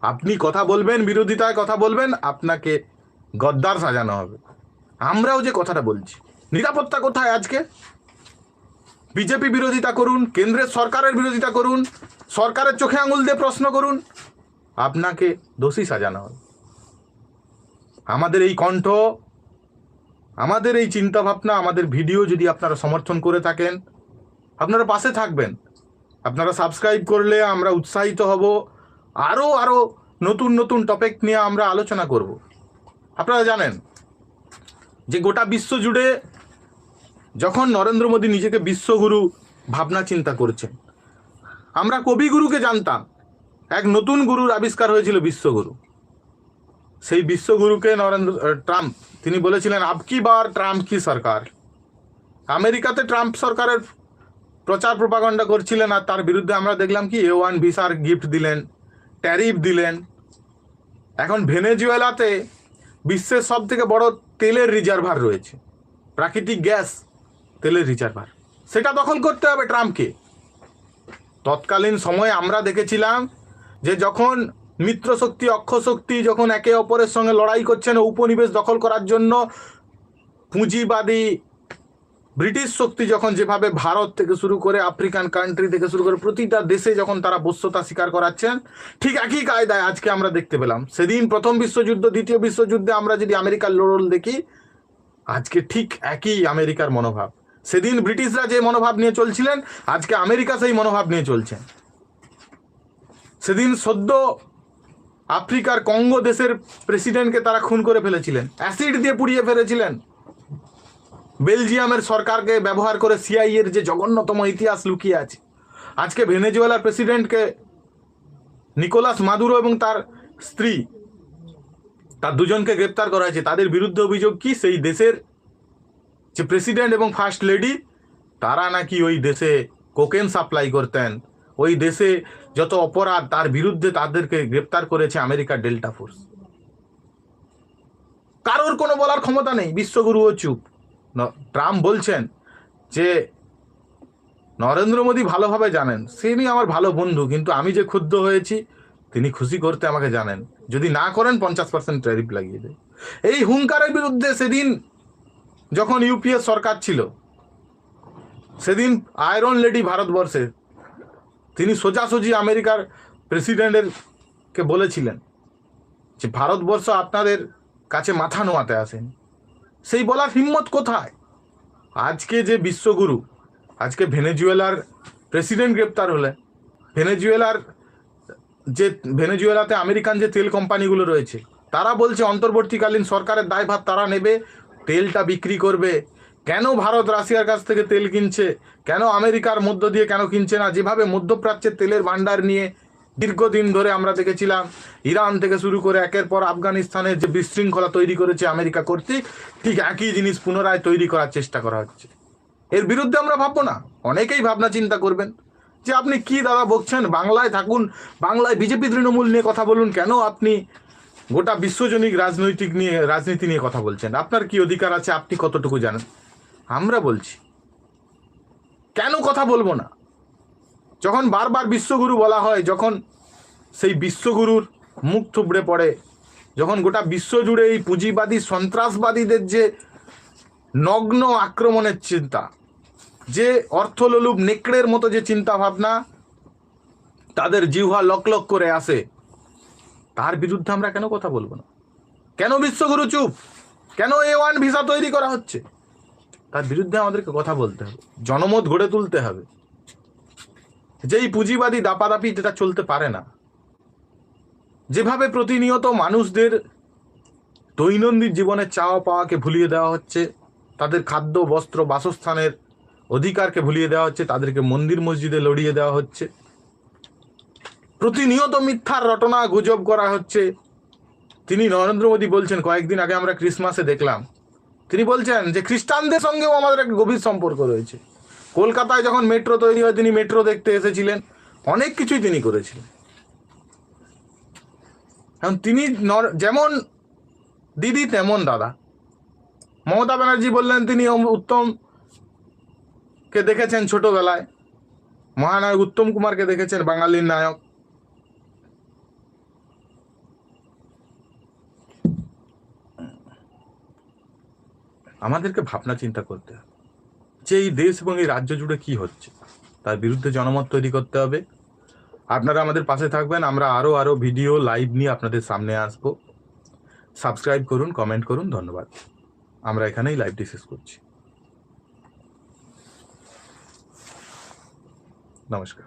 আপনি কথা বলবেন, বিরোধিতায় কথা বলবেন, আপনাকে গদ্দার সাজানো হবে। আমরাও যে কথাটা বলছি, নিরাপত্তা কোথায় আজকে? বিজেপি বিরোধিতা করুন, কেন্দ্রের সরকারের বিরোধিতা করুন, সরকারের চোখে আঙুল দিয়ে প্রশ্ন করুন, আপনাকে দোষী সাজানো হবে। আমাদের এই কণ্ঠ, আমাদের এই চিন্তাভাবনা, আমাদের ভিডিও যদি আপনারা সমর্থন করে থাকেন, আপনারা পাশে থাকবেন। আপনারা সাবস্ক্রাইব করলে আমরা উৎসাহিত হব, আরও নতুন নতুন টপিক নিয়ে আমরা আলোচনা করব। আপনারা জানেন যে গোটা বিশ্ব জুড়ে যখন নরেন্দ্র মোদী নিজেকে বিশ্বগুরু ভাবনা চিন্তা করছেন, আমরা কবিগুরুকে জানতাম, এক নতুন গুরুর আবিষ্কার হয়েছিল বিশ্বগুরু। সেই বিশ্বগুরুকে ট্রাম্প, তিনি বলেছিলেন আবকি বার ট্রাম্প কি সরকার। আমেরিকাতে ট্রাম্প সরকারের প্রচার প্রপাগান্ডা করছিলেন, আর তার বিরুদ্ধে আমরা দেখলাম কি A1 ভিসার গিফট দিলেন, ট্যারিফ দিলেন। এখন ভেনেজুয়েলাতে বিশ্বের সব থেকে বড় তেলের রিজার্ভার রয়েছে, প্রাকৃতিক গ্যাস তেলের রিজার্ভার, সেটা দখল করতে হবে ট্রাম্পকে। তৎকালীন সময়ে আমরা দেখেছিলাম যে যখন মিত্রশক্তি অক্ষশক্তি যখন একে অপরের সঙ্গে লড়াই করছেন উপনিবেশ দখল করার জন্য, পুঁজিবাদী ব্রিটিশ শক্তি যখন যেভাবে ভারত থেকে শুরু করে আফ্রিকান কান্ট্রি থেকে শুরু করে প্রতিটা দেশে যখন তারা বশ্যতা স্বীকার করাচ্ছেন, ঠিক একই কায়দায় আজকে আমরা দেখতে পেলাম। সেদিন প্রথম বিশ্বযুদ্ধ, দ্বিতীয় বিশ্বযুদ্ধে আমরা যদি আমেরিকার লড়ল দেখি, আজকে ঠিক একই আমেরিকার মনোভাব। সেদিন ব্রিটিশরা যে মনোভাব নিয়ে চলছিলেন, আজকে আমেরিকা সেই মনোভাব নিয়ে চলছেন। সেদিন সদ্য আফ্রিকার কঙ্গো দেশের প্রেসিডেন্টকে তারা খুন করে ফেলেছিলেন, অ্যাসিড দিয়ে পুড়িয়ে ফেলেছিলেন। বেলজিয়ামের সরকারকে ব্যবহার করে সিআইএ এর যে জঘন্যতম ইতিহাস লুকিয়ে আছে। আজকে ভেনেজুয়েলার প্রেসিডেন্টকে নিকোলাস মাদুরো এবং তার স্ত্রী, তার দুজনকে গ্রেপ্তার করা হয়েছে। তাদের বিরুদ্ধে অভিযোগ কি? সেই দেশের যে প্রেসিডেন্ট এবং ফার্স্ট লেডি, তারা নাকি ওই দেশে কোকেন সাপ্লাই করতেন। ওই দেশে যত অপরাধ, তার বিরুদ্ধে তাদেরকে গ্রেপ্তার করেছে আমেরিকার ডেল্টা ফোর্স। কারোর কোনো বলার ক্ষমতা নেই, বিশ্বগুরুও চুপ। ট্রাম্প বলছেন যে নরেন্দ্র মোদী ভালোভাবে জানেন তিনি আমার ভালো বন্ধু, কিন্তু আমি যে ক্ষুব্ধ হয়েছি তিনি খুশি করতে আমাকে জানেন, যদি না করেন 50% ট্যারিফ লাগিয়ে দেয়। এই হুঙ্কারের বিরুদ্ধে সেদিন যখন ইউপিএ সরকার ছিল, সেদিন আয়রন লেডি ভারতবর্ষে, তিনি সোজাসুজি আমেরিকার প্রেসিডেন্টের কে বলেছিলেন যে ভারতবর্ষ আপনাদের কাছে মাথা নোয়াতে আসেন। সেই বলার হিম্মত কোথায়? আজকে যে বিশ্বগুরু, আজকে ভেনেজুয়েলার প্রেসিডেন্ট গ্রেপ্তার হলে, ভেনেজুয়েলাতে আমেরিকান যে তেল কোম্পানিগুলো রয়েছে, তারা বলছে অন্তর্বর্তীকালীন সরকারের দায়ভার তারা নেবে, তেলটা বিক্রি করবে। কেন ভারত রাশিয়ার কাছ থেকে তেল কিনছে, কেন আমেরিকার মধ্য দিয়ে কেন কিনছে না? যেভাবে মধ্যপ্রাচ্যের তেলের ভান্ডার নিয়ে দীর্ঘদিন ধরে আমরা দেখেছিলাম, ইরান থেকে শুরু করে একের পর আফগানিস্তানের যে বিশৃঙ্খলা তৈরি করেছে আমেরিকা কর্তৃক, ঠিক একই জিনিস পুনরায় তৈরি করার চেষ্টা করা হচ্ছে। এর বিরুদ্ধে আমরা ভাববো না? অনেকেই ভাবনা চিন্তা করবেন যে আপনি কি দাদা বকছেন, বাংলায় থাকুন, বাংলায় বিজেপি তৃণমূল নিয়ে কথা বলুন, কেন আপনি গোটা বিশ্বজনিক রাজনীতি নিয়ে কথা বলছেন? আপনার কি অধিকার আছে? আপনি কতটুকু জানেন? আমরা বলছি কেন কথা বলবো না? যখন বারবার বিশ্বগুরু বলা হয়, যখন সেই বিশ্বগুরুর মুখ থুবড়ে পড়ে, যখন গোটা বিশ্ব জুড়ে এই পুঁজিবাদী সন্ত্রাসবাদীদের যে নগ্ন আক্রমণের চিন্তা, যে অর্থলোলুপ নেকড়ের মতো যে চিন্তা ভাবনা তাদের জিহ্বা লক লক করে আসে, তার বিরুদ্ধে আমরা কেন কথা বলবো না? কেন বিশ্বগুরু চুপ? কেন A1 ভিসা তৈরি করা হচ্ছে? তার বিরুদ্ধে আমাদেরকে কথা বলতে হবে, জনমত গড়ে তুলতে হবে। যেই পুঁজিবাদী দাপাদাপি, যেটা চলতে পারে না। যেভাবে প্রতিনিয়ত মানুষদের দৈনন্দিন জীবনের চাওয়া পাওয়াকে ভুলিয়ে দেওয়া হচ্ছে, তাদের খাদ্য, বস্ত্র, বাসস্থানের অধিকারকে ভুলিয়ে দেওয়া হচ্ছে, তাদেরকে মন্দির মসজিদে লড়িয়ে দেওয়া হচ্ছে, প্রতিনিয়ত মিথ্যার রটনা গুজব করা হচ্ছে। তিনি নরেন্দ্র মোদী বলছেন, কয়েকদিন আগে আমরা ক্রিসমাসে দেখলাম, তিনি বলছেন যে খ্রিস্টানদের সঙ্গেও আমাদের একটা গভীর সম্পর্ক রয়েছে। কলকাতায় যখন মেট্রো তৈরি হয়, তিনি মেট্রো দেখতে এসেছিলেন, অনেক কিছুই তিনি করেছিলেন। এখন তিনি যেমন দিদি তেমন দাদা। মমতা ব্যানার্জি বললেন তিনি উত্তমকে দেখেছেন ছোটবেলায়, মহানায়ক উত্তম কুমারকে দেখেছেন বাঙালির নায়ক। আমাদেরকে ভাবনা চিন্তা করতে হবে যে এই দেশ এবং এই রাজ্য জুড়ে কি হচ্ছে, তার বিরুদ্ধে জনমত তৈরি করতে হবে। আপনারা আমাদের পাশে থাকবেন, আমরা আরো ভিডিও লাইভ নিয়ে আপনাদের সামনে আসবো। সাবস্ক্রাইব করুন, কমেন্ট করুন। ধন্যবাদ। আমরা এখানেই লাইভটি শেষ করছি। নমস্কার।